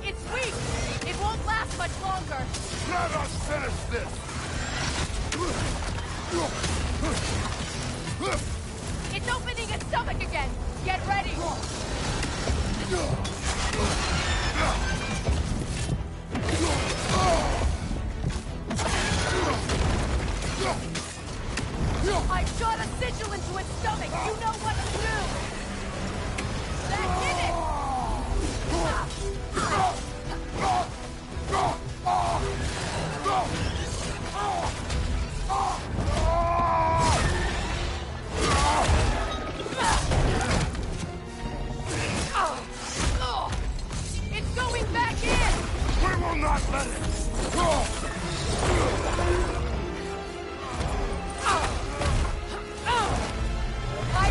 Speaker 6: It's weak! It won't last much longer!
Speaker 2: Let us finish this!
Speaker 6: It's opening its stomach again! Get ready! I shot a sigil into its stomach! You know what to do! That did it! It's going back in!
Speaker 2: We will not let it!
Speaker 6: I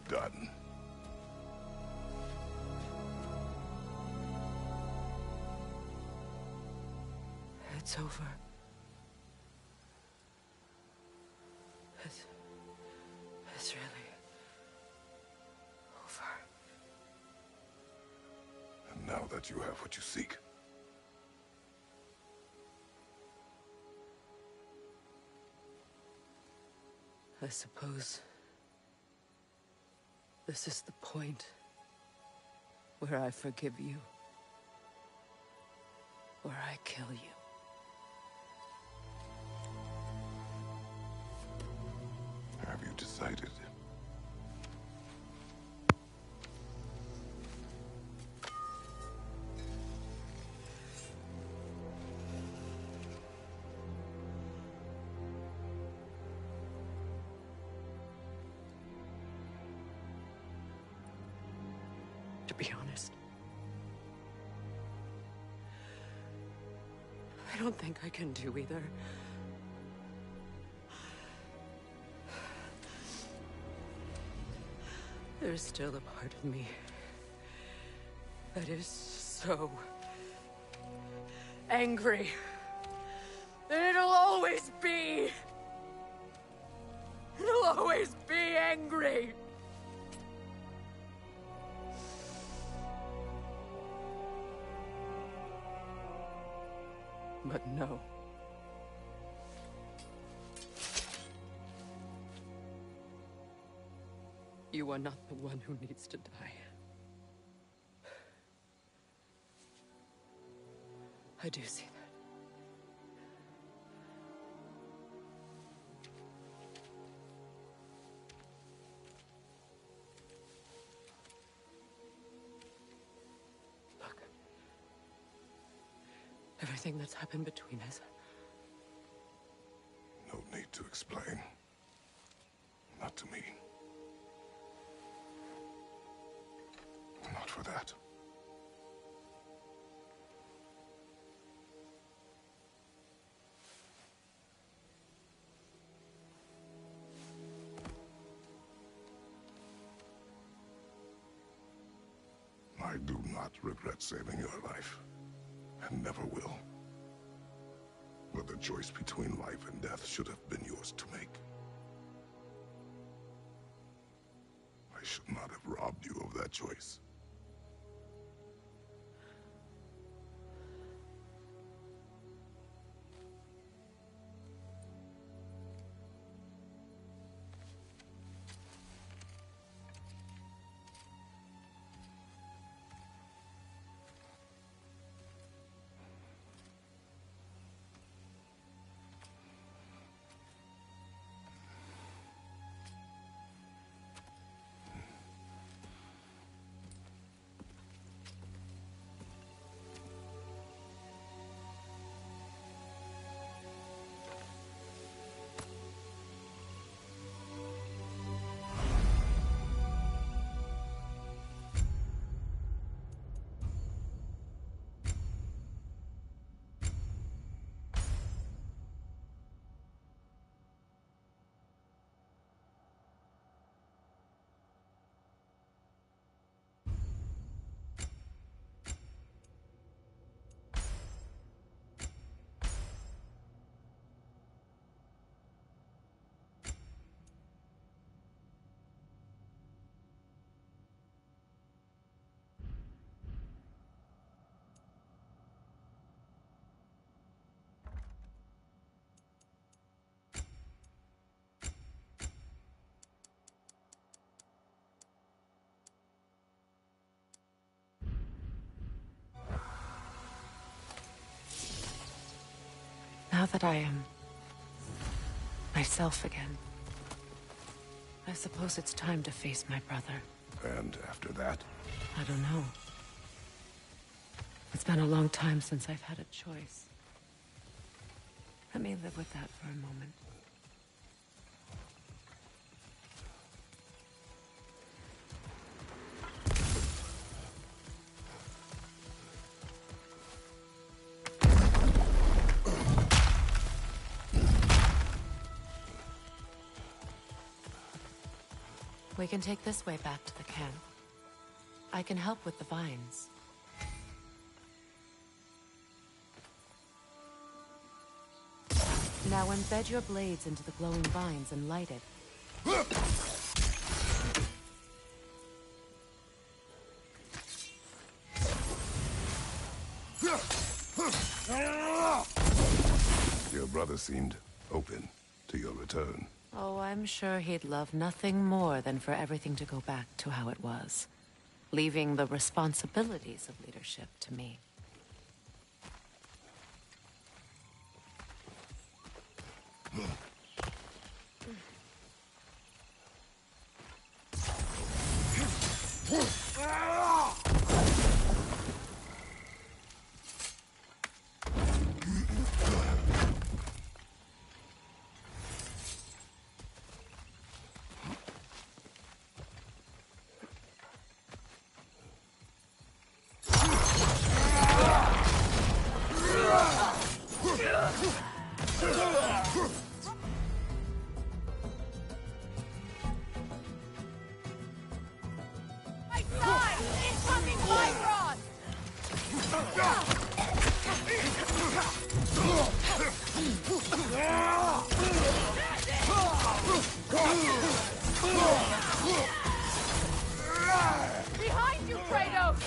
Speaker 4: done.
Speaker 1: It's over. It's really over.
Speaker 4: And now that you have what you seek,
Speaker 1: I suppose this is the point where I forgive you, where I kill you.
Speaker 4: have you decided?
Speaker 1: To be honest, I don't think I can do either. There's still a part of me that is so angry that it'll always be. It'll always be angry. But no. You are not the one who needs to die. I do see that. Look. Everything that's happened between us.
Speaker 4: No need to explain. Not to me. Not for that. I do not regret saving your life, and never will. But the choice between life and death should have been yours to make. I should not have robbed you of that choice.
Speaker 1: Now that I am myself again, I suppose it's time to face my brother.
Speaker 4: And after that?
Speaker 1: I don't know. It's been a long time since I've had a choice. Let me live with that for a moment. We can take this way back to the camp. I can help with the vines. Now embed your blades into the glowing vines and light it.
Speaker 4: Your brother seemed open to your return.
Speaker 1: Oh, I'm sure he'd love nothing more than for everything to go back to how it was, leaving the responsibilities of leadership to me.
Speaker 6: Incoming Bifrost! Behind you, Kratos!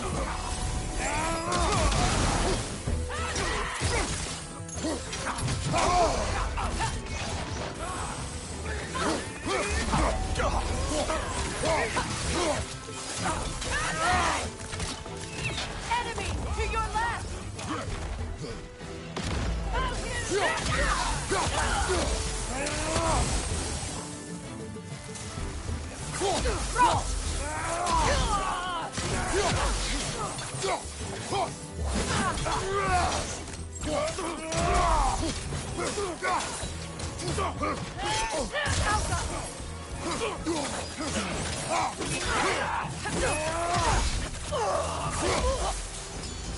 Speaker 6: Enemy to your left! Roll!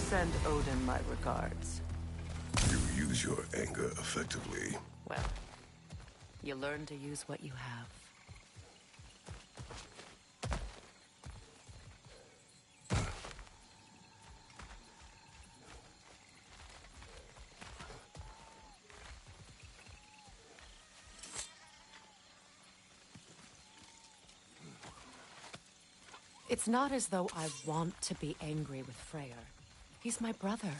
Speaker 1: Send Odin my regards.
Speaker 4: You use your anger effectively.
Speaker 1: Well, you learn to use what you have. It's not as though I want to be angry with Freyr. He's my brother.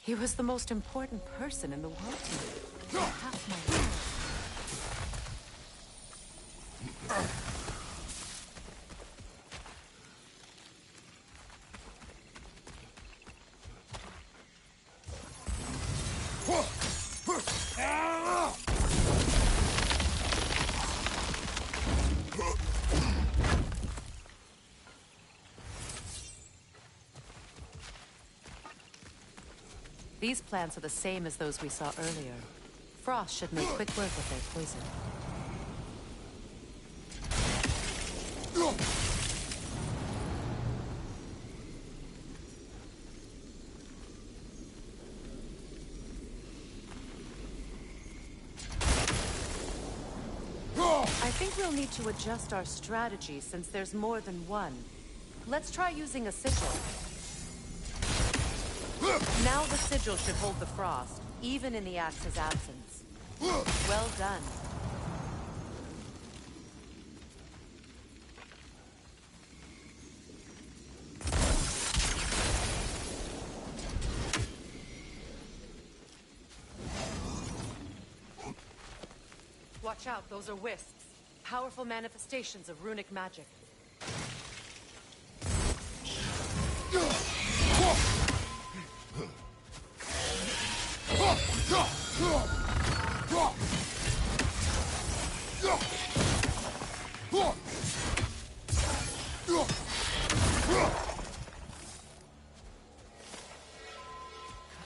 Speaker 1: He was the most important person in the world to me. Half my life. These plants are the same as those we saw earlier. Frost should make quick work of their poison. I think we'll need to adjust our strategy since there's more than one. Let's try using a sigil. Now the sigil should hold the frost, even in the axe's absence. Well done. Watch out, those are wisps. Powerful manifestations of runic magic. Could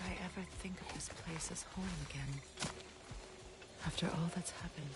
Speaker 1: I ever think of this place as home again? After all that's happened.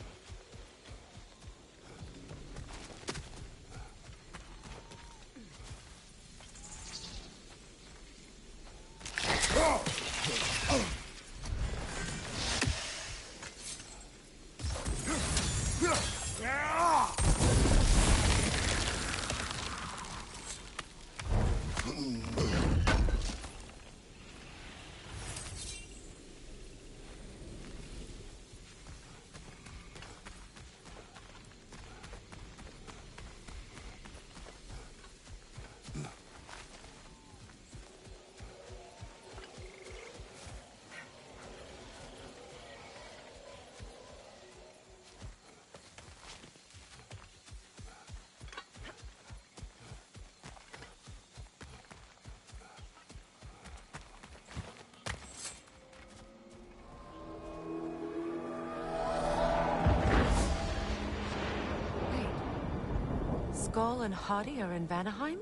Speaker 1: Skull and Hati are in Vanaheim?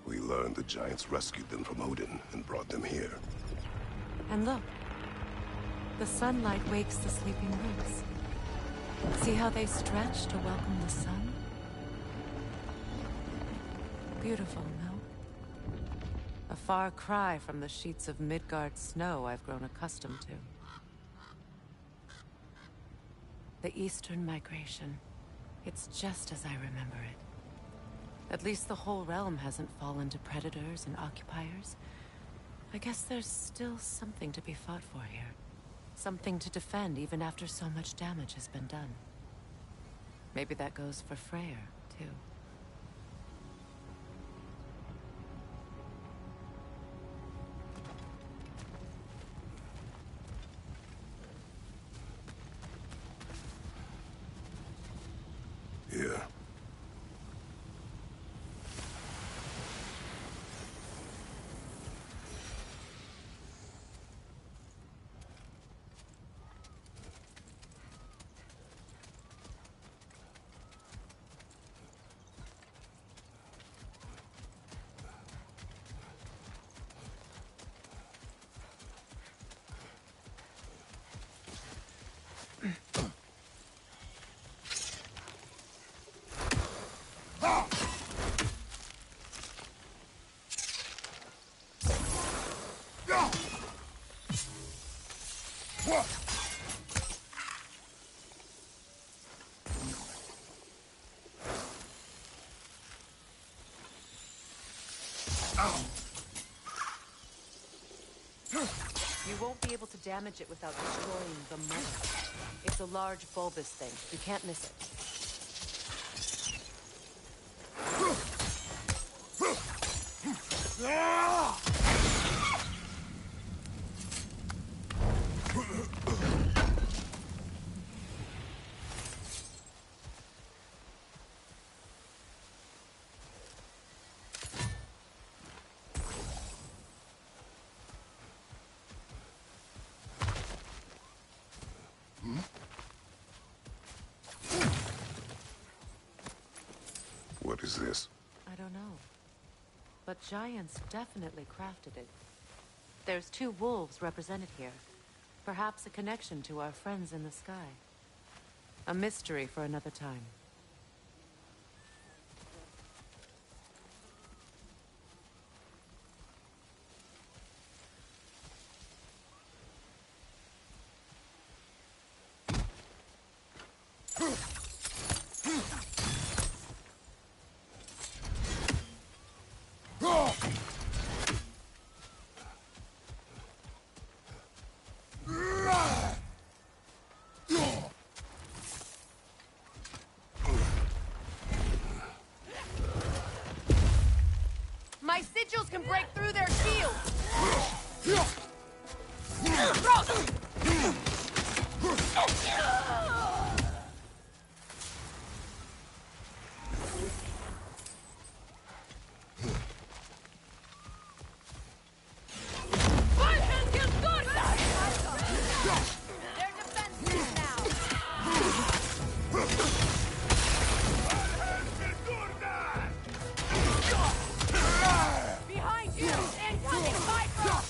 Speaker 4: We learned the giants rescued them from Odin and brought them here.
Speaker 1: And look. The sunlight wakes the sleeping roots. See how they stretch to welcome the sun? Beautiful, no? A far cry from the sheets of Midgard snow I've grown accustomed to. The Eastern Migration. It's just as I remember it. At least the whole realm hasn't fallen to predators and occupiers. I guess there's still something to be fought for here. Something to defend even after so much damage has been done. Maybe that goes for Freyr, too.
Speaker 4: Here.
Speaker 1: You won't be able to damage it without destroying the mother. It's a large bulbous thing. You can't miss it.
Speaker 4: What is this?
Speaker 1: I don't know. But giants definitely crafted it. There's 2 wolves represented here. Perhaps a connection to our friends in the sky. A mystery for another time.
Speaker 6: My sigils can break through their shields! Their defenses now! Behind you! Incoming Viper!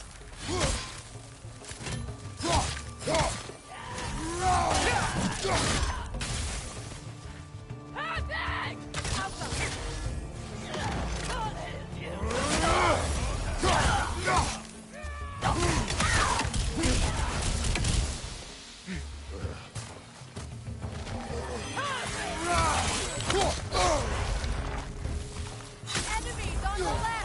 Speaker 6: Enemies on the left!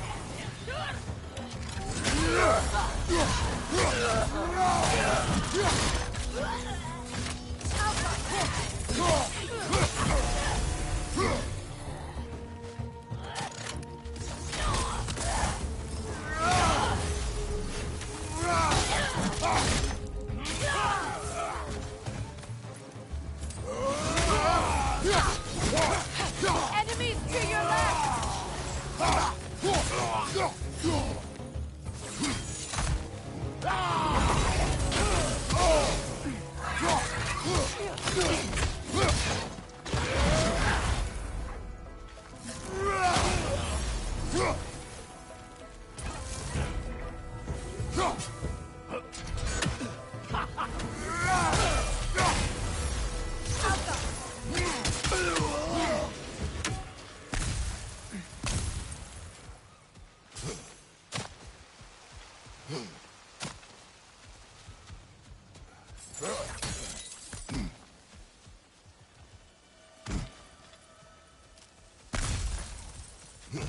Speaker 1: So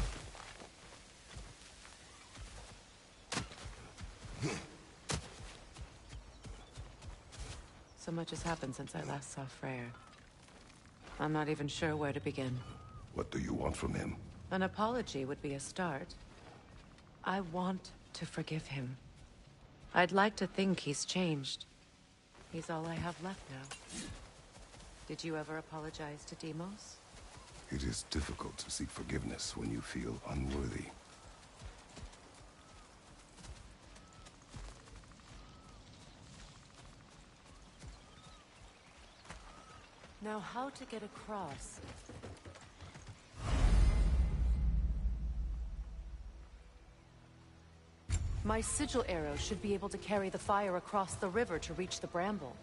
Speaker 1: much has happened since I last saw Freyr. I'm not even sure where to begin.
Speaker 4: What do you want from him?
Speaker 1: An apology would be a start. I want to forgive him. I'd like to think he's changed. He's all I have left now. Did you ever apologize to Deimos?
Speaker 4: It is difficult to seek forgiveness when you feel unworthy.
Speaker 1: Now, how to get across? My sigil arrow should be able to carry the fire across the river to reach the bramble.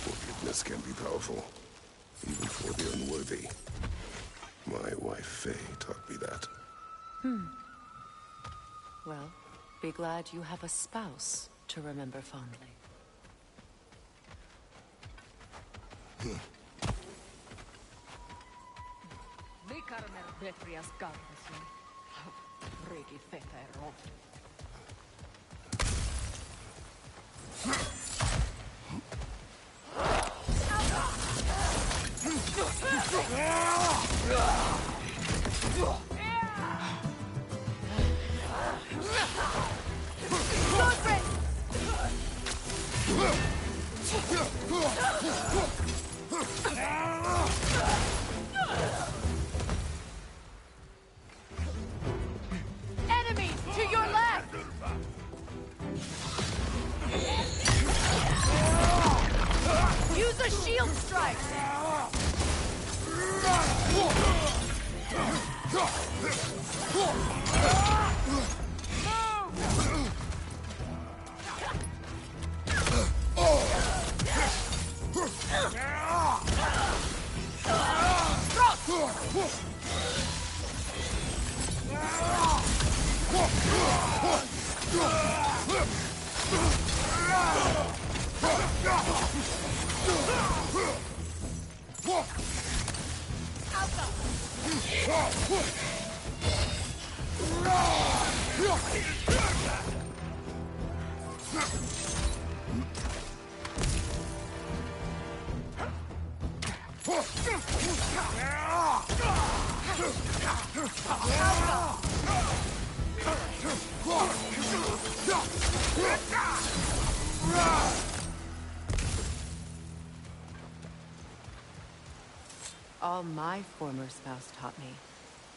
Speaker 4: Forgiveness can be powerful, even for the unworthy. My wife, Faye, taught me that.
Speaker 1: Well, be glad you have a spouse to remember fondly.
Speaker 6: Enemy to your left! Use a shield strike!
Speaker 1: All my former spouse taught me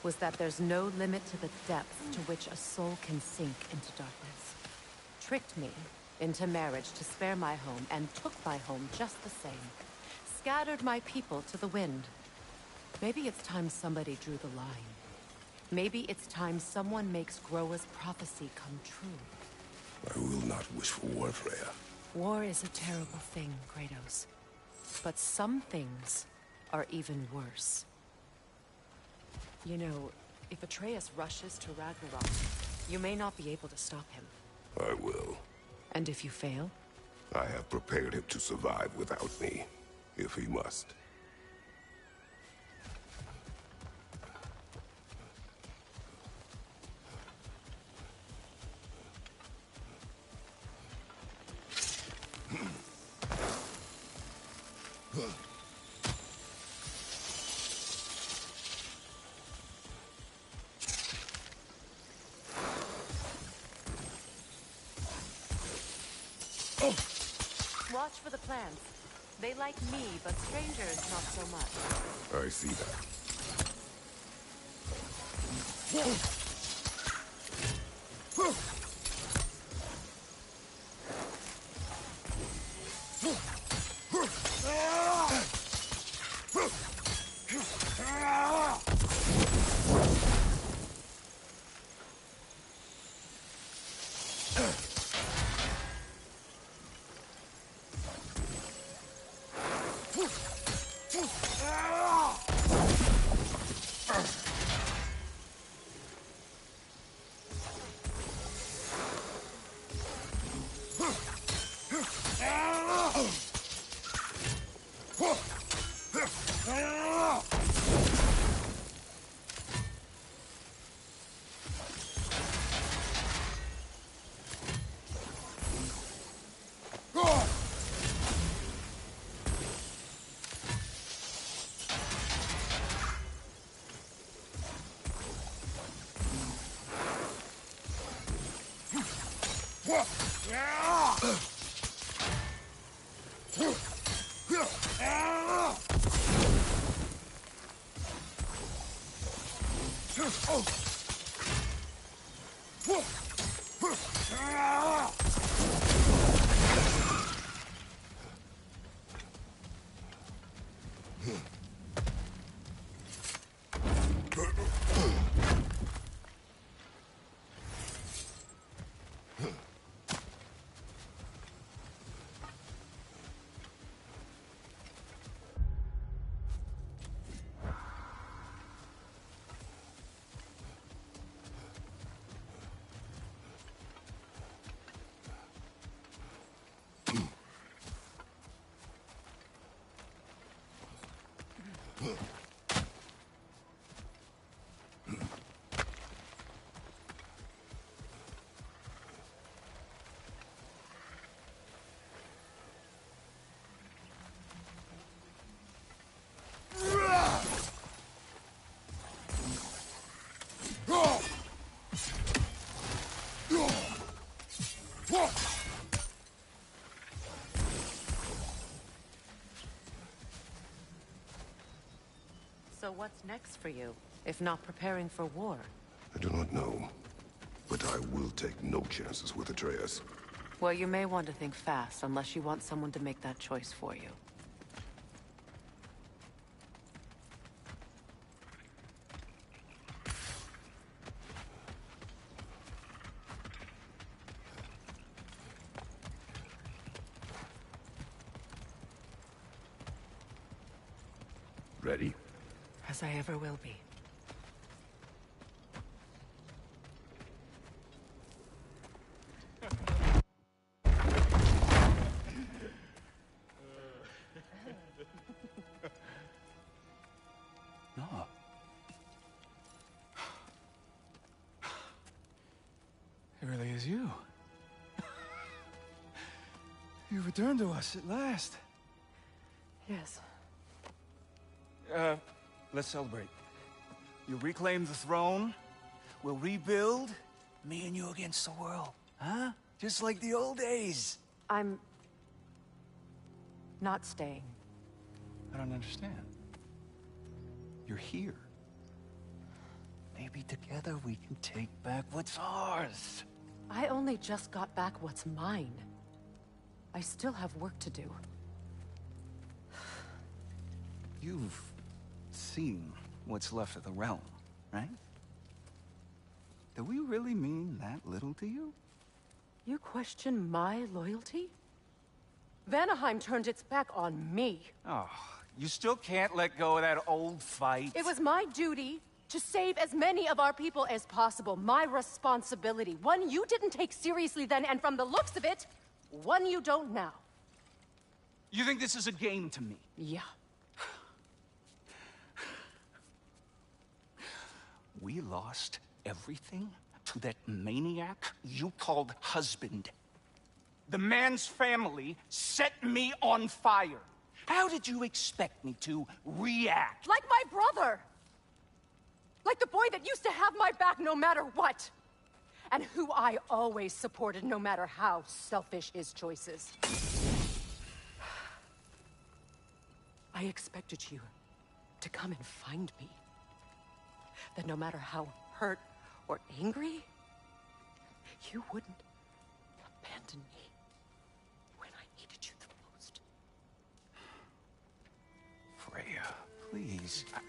Speaker 1: was that there's no limit to the depth to which a soul can sink into darkness. Tricked me into marriage to spare my home, and took my home just the same. Scattered my people to the wind. Maybe it's time somebody drew the line. Maybe it's time someone makes Groa's prophecy come true.
Speaker 4: I will not wish for war, Freya.
Speaker 1: War is a terrible thing, Kratos. But some things are even worse. You know, if Atreus rushes to Ragnarok, you may not be able to stop him.
Speaker 4: I will.
Speaker 1: And if you fail?
Speaker 4: I have prepared him to survive without me, if he must.
Speaker 1: Watch for the plants. They like me, but strangers not so much.
Speaker 4: I see that.
Speaker 1: So what's next for you, if not preparing for war?
Speaker 4: I do not know, but I will take no chances with Atreus.
Speaker 1: Well, you may want to think fast, unless you want someone to make that choice for you.
Speaker 4: Ready?
Speaker 1: As I ever will be.
Speaker 8: No. It really is you. You returned to us at last.
Speaker 1: Yes.
Speaker 8: Let's celebrate. You reclaim the throne, we'll rebuild, me and you against the world. Huh? Just like the old days.
Speaker 1: I'm... not staying.
Speaker 8: I don't understand. You're here. Maybe together we can take back what's ours.
Speaker 1: I only just got back what's mine. I still have work to do.
Speaker 8: You've seen what's left of the realm, right? Do we really mean that little to you?
Speaker 1: You question my loyalty? Vanaheim turned its back on me.
Speaker 8: Oh, you still can't let go of that old fight?
Speaker 1: It was my duty to save as many of our people as possible. My responsibility. One you didn't take seriously then, and from the looks of it, one you don't now.
Speaker 8: You think this is a game to me?
Speaker 1: Yeah.
Speaker 8: We lost everything to that maniac you called husband. The man's family set me on fire. How did you expect me to react?
Speaker 1: Like my brother! Like the boy that used to have my back no matter what! And who I always supported no matter how selfish his choices. I expected you to come and find me. That no matter how hurt or angry, you wouldn't abandon me when I needed you the most.
Speaker 8: Freya, please. I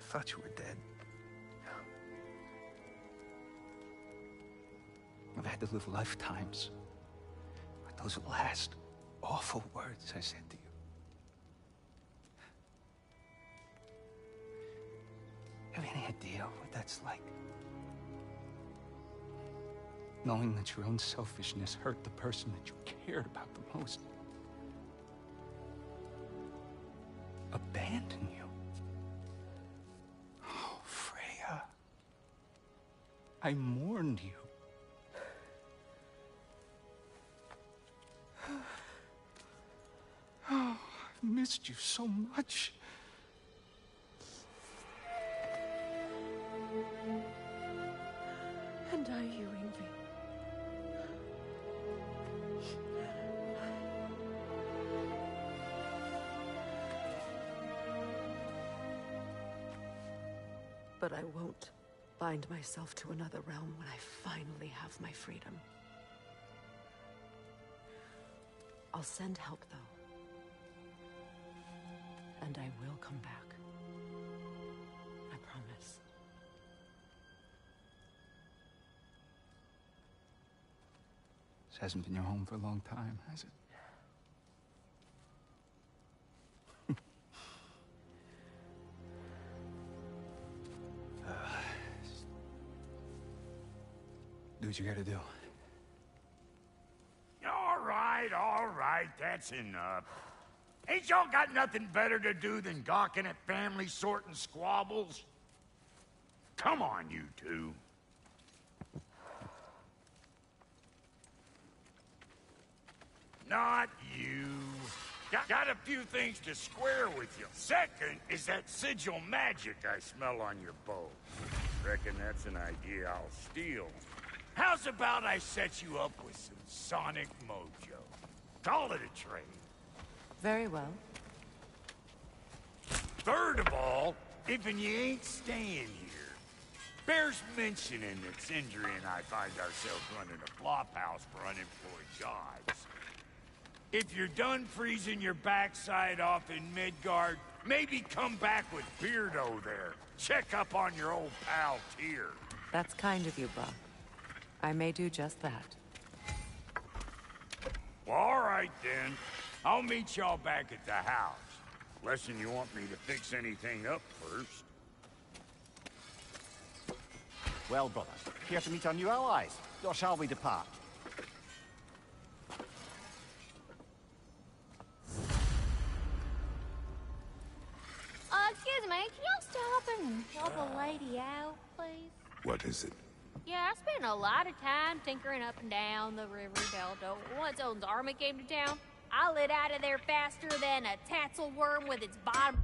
Speaker 8: thought you were dead. I've had to live lifetimes with those last awful words I said to you. Have any idea what that's like? Knowing that your own selfishness hurt the person that you cared about the most. Abandon you. Oh, Freya. I mourned you. missed you so much.
Speaker 6: And are you, Ingrid? But I won't bind myself to another realm when I finally have my freedom. I'll send help, though. And I will come back. I promise.
Speaker 8: This hasn't been your home for a long time, has it? Do what you gotta do.
Speaker 2: All right, that's enough. Ain't y'all got nothing better to do than gawking at family sorting squabbles? Come on, you two. Not you. Got a few things to square with you. Second is that sigil magic I smell on your bow. Reckon that's an idea I'll steal. How's about I set you up with some sonic mojo? Call it a trade.
Speaker 1: Very well.
Speaker 2: Third of all, if you ain't staying here, bears mentioning that Sindri and I find ourselves running a flop house for unemployed gods. If you're done freezing your backside off in Midgard, maybe come back with Beardo there. Check up on your old pal Tyr.
Speaker 1: That's kind of you, Brock. I may do just that.
Speaker 2: Well, all right then. I'll meet y'all back at the house. Unless you want me to fix anything up first.
Speaker 3: Well, brother, here to meet our new allies. Or shall we depart?
Speaker 9: Excuse me, can y'all stop and help a lady out, please?
Speaker 4: What is it?
Speaker 9: Yeah, I spent a lot of time tinkering up and down the river delta. Once Odin's army came to town, I lit out of there faster than a tassel worm with its bottom.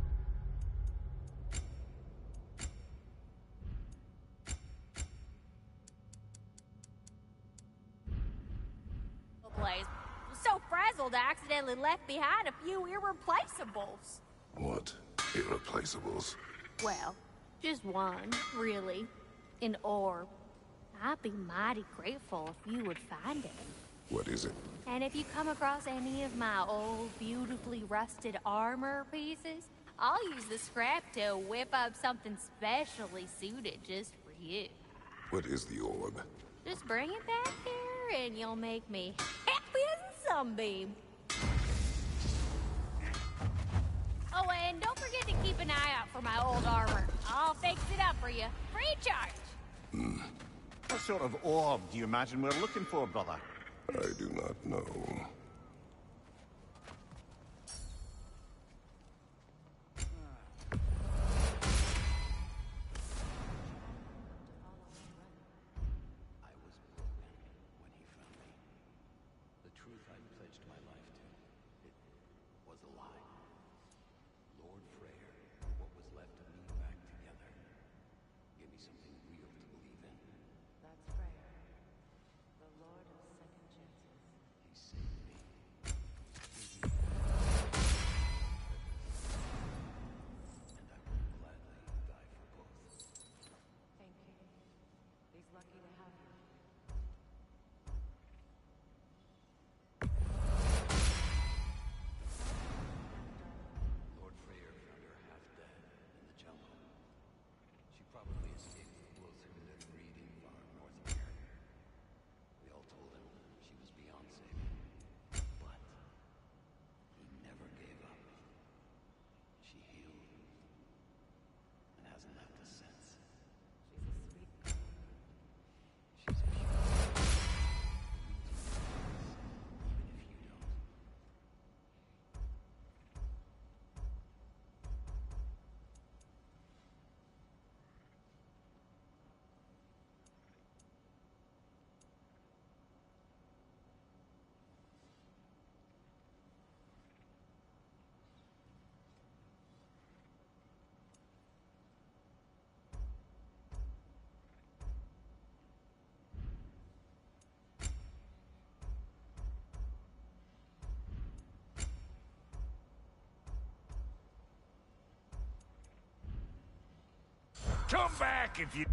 Speaker 9: Place. So frazzled, I accidentally left behind a few irreplaceables.
Speaker 4: What? Irreplaceables?
Speaker 9: Well, just one, really. An orb. I'd be mighty grateful if you would find it.
Speaker 4: What is it?
Speaker 9: And if you come across any of my old, beautifully rusted armor pieces, I'll use the scrap to whip up something specially suited just for you.
Speaker 4: What is the orb?
Speaker 9: Just bring it back here and you'll make me happy as a sunbeam. Oh, and don't forget to keep an eye out for my old armor. I'll fix it up for you, free of charge.
Speaker 3: What sort of orb do you imagine we're looking for, brother?
Speaker 4: I do not know.
Speaker 7: I was broken when he found me. The truth I pledged my life to, it was a lie. Lord Freyr, what was left of me back together. Give me something real to believe in.
Speaker 1: That's Freya, the Lord of Second Chances.
Speaker 7: He saved me.
Speaker 2: Come back if you...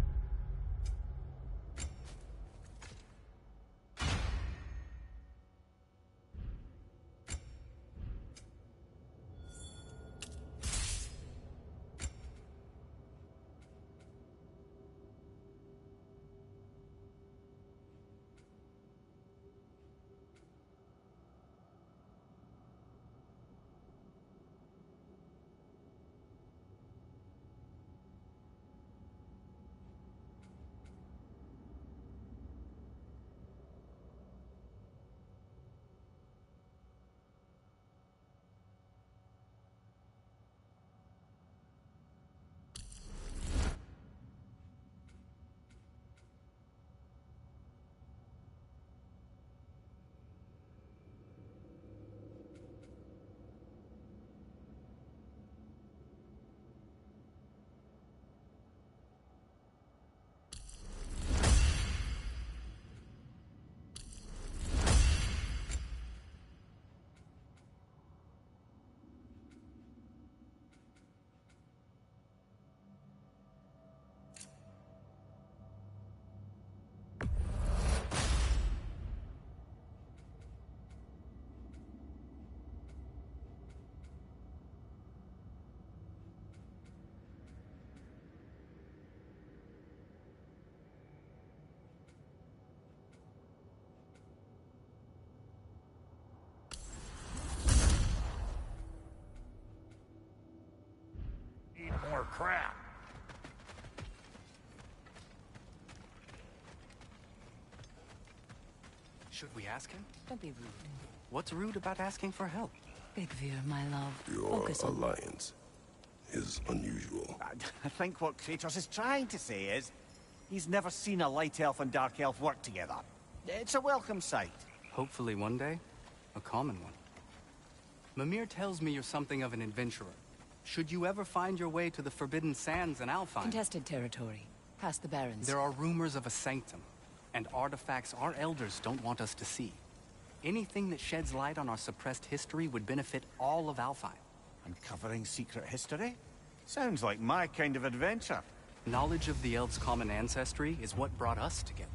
Speaker 2: Need more crap.
Speaker 10: Should we ask him?
Speaker 6: Don't be rude.
Speaker 10: What's rude about asking for help?
Speaker 6: Big Veer, my love.
Speaker 4: Your
Speaker 6: Focus on...
Speaker 4: alliance is unusual.
Speaker 3: I think what Kratos is trying to say is, he's never seen a light elf and dark elf work together. It's a welcome sight.
Speaker 10: Hopefully one day, a common one. Mimir tells me you're something of an adventurer. Should you ever find your way to the Forbidden Sands in Alfheim...
Speaker 6: Contested territory. Past the Barrens.
Speaker 10: There are rumors of a sanctum, and artifacts our elders don't want us to see. Anything that sheds light on our suppressed history would benefit all of Alfheim.
Speaker 3: Uncovering secret history? Sounds like my kind of adventure.
Speaker 10: Knowledge of the elves' common ancestry is what brought us together.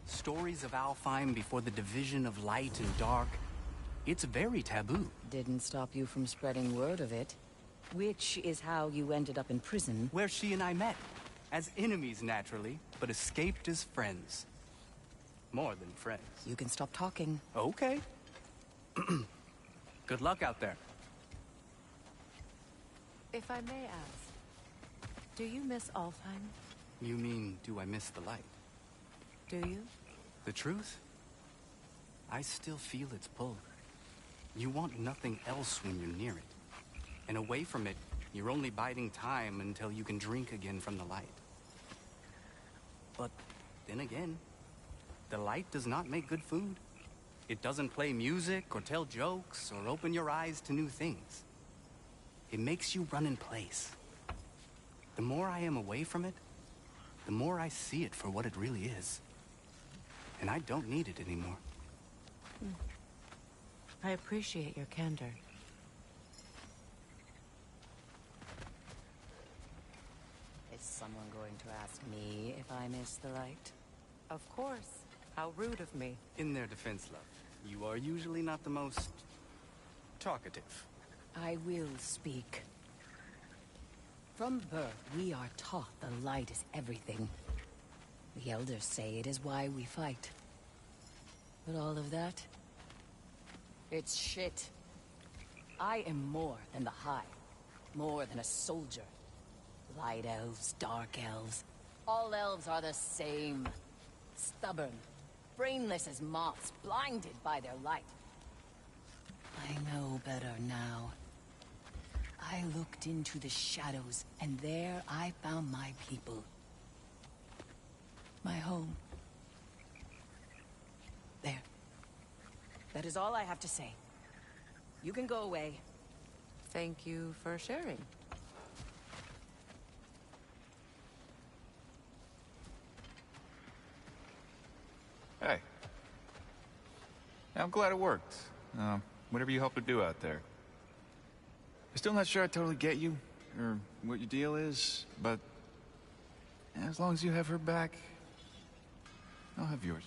Speaker 10: Stories of Alfheim before the division of light and dark. It's very taboo.
Speaker 6: Didn't stop you from spreading word of it. Which is how you ended up in prison.
Speaker 10: Where she and I met. As enemies, naturally, but escaped as friends. More than friends.
Speaker 6: You can stop talking.
Speaker 10: Okay. Good luck out there.
Speaker 1: If I may ask, do you miss Alfheim?
Speaker 10: You mean, do I miss the light?
Speaker 1: Do you?
Speaker 10: The truth? I still feel its pull. You want nothing else when you're near it. And away from it, you're only biding time until you can drink again from the light. But then again, the light does not make good food. It doesn't play music or tell jokes or open your eyes to new things. It makes you run in place. The more I am away from it, the more I see it for what it really is. And I don't need it anymore.
Speaker 1: I appreciate your candor.
Speaker 6: Is someone going to ask me if I miss the light?
Speaker 1: Of course. How rude of me.
Speaker 10: In their defense, love, you are usually not the most talkative.
Speaker 6: I will speak. From birth, we are taught the light is everything. The elders say it is why we fight. But all of that, it's shit. I am more than the Hive. More than a soldier. Light elves, dark elves. All elves are the same. Stubborn. Brainless as moths, blinded by their light. I know better now. I looked into the shadows, and there I found my people. My home. There. That is all I have to say. You can go away.
Speaker 1: Thank you for sharing.
Speaker 5: Hey. I'm glad it worked. Whatever you hope to do out there. I'm still not sure I totally get you, or what your deal is, but As long as you have her back, I'll have yours.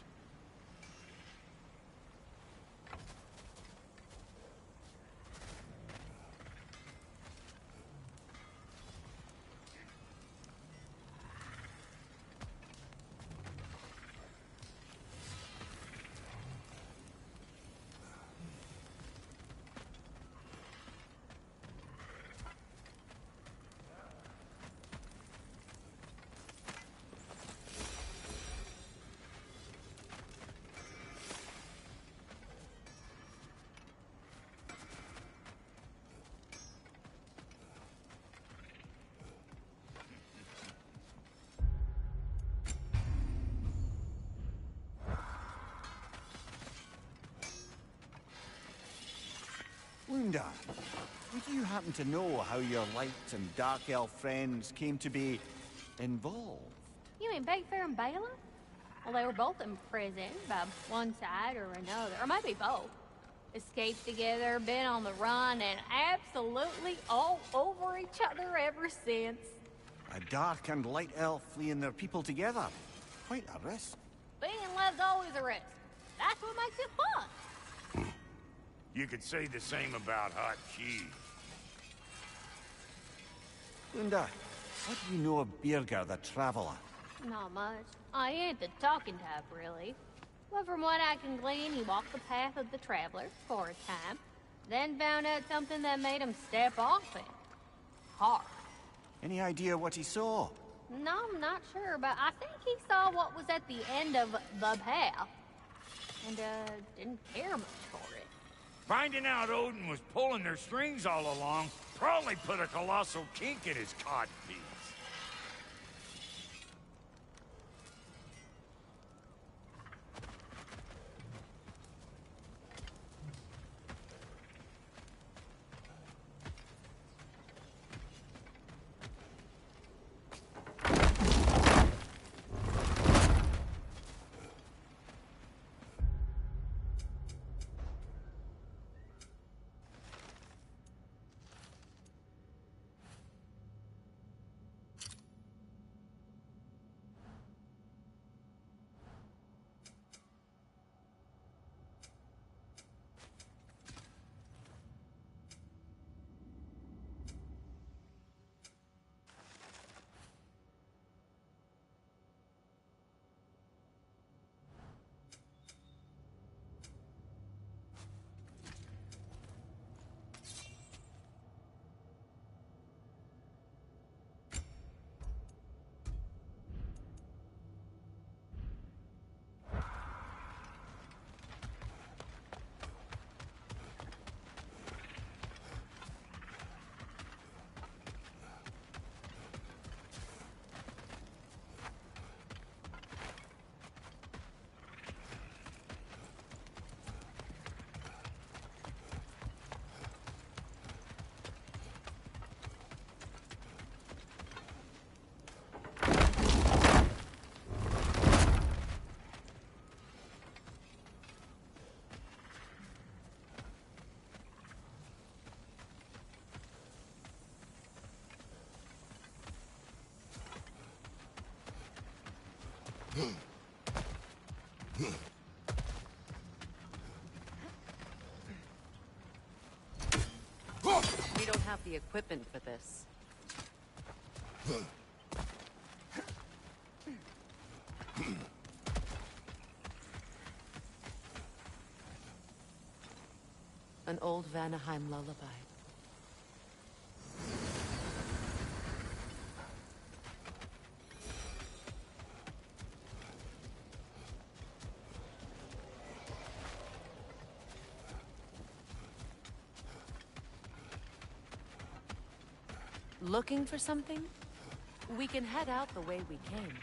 Speaker 3: Lunda, would you happen to know how your light and dark elf friends came to be involved?
Speaker 9: You mean Bayfair and Bala? Well, they were both imprisoned by one side or another, or maybe both. Escaped together, been on the run, and absolutely all over each other ever since.
Speaker 3: A dark and light elf fleeing their people together. Quite a risk.
Speaker 9: Being in love's always a risk. That's what makes it fun.
Speaker 2: You could say the same about hot cheese.
Speaker 3: Lunda, what do you know of Birger the Traveler?
Speaker 9: Not much. I ain't the talking type, really. But from what I can glean, he walked the path of the traveler for a time, then found out something that made him step off it. Hard.
Speaker 3: Any idea what he saw?
Speaker 9: No, I'm not sure, but I think he saw what was at the end of the path. And, didn't care much for it.
Speaker 2: Finding out Odin was pulling their strings all along probably put a colossal kink in his codpiece.
Speaker 1: We don't have the equipment for this. An old Vanaheim lullaby. Looking for something? We can head out the way we came.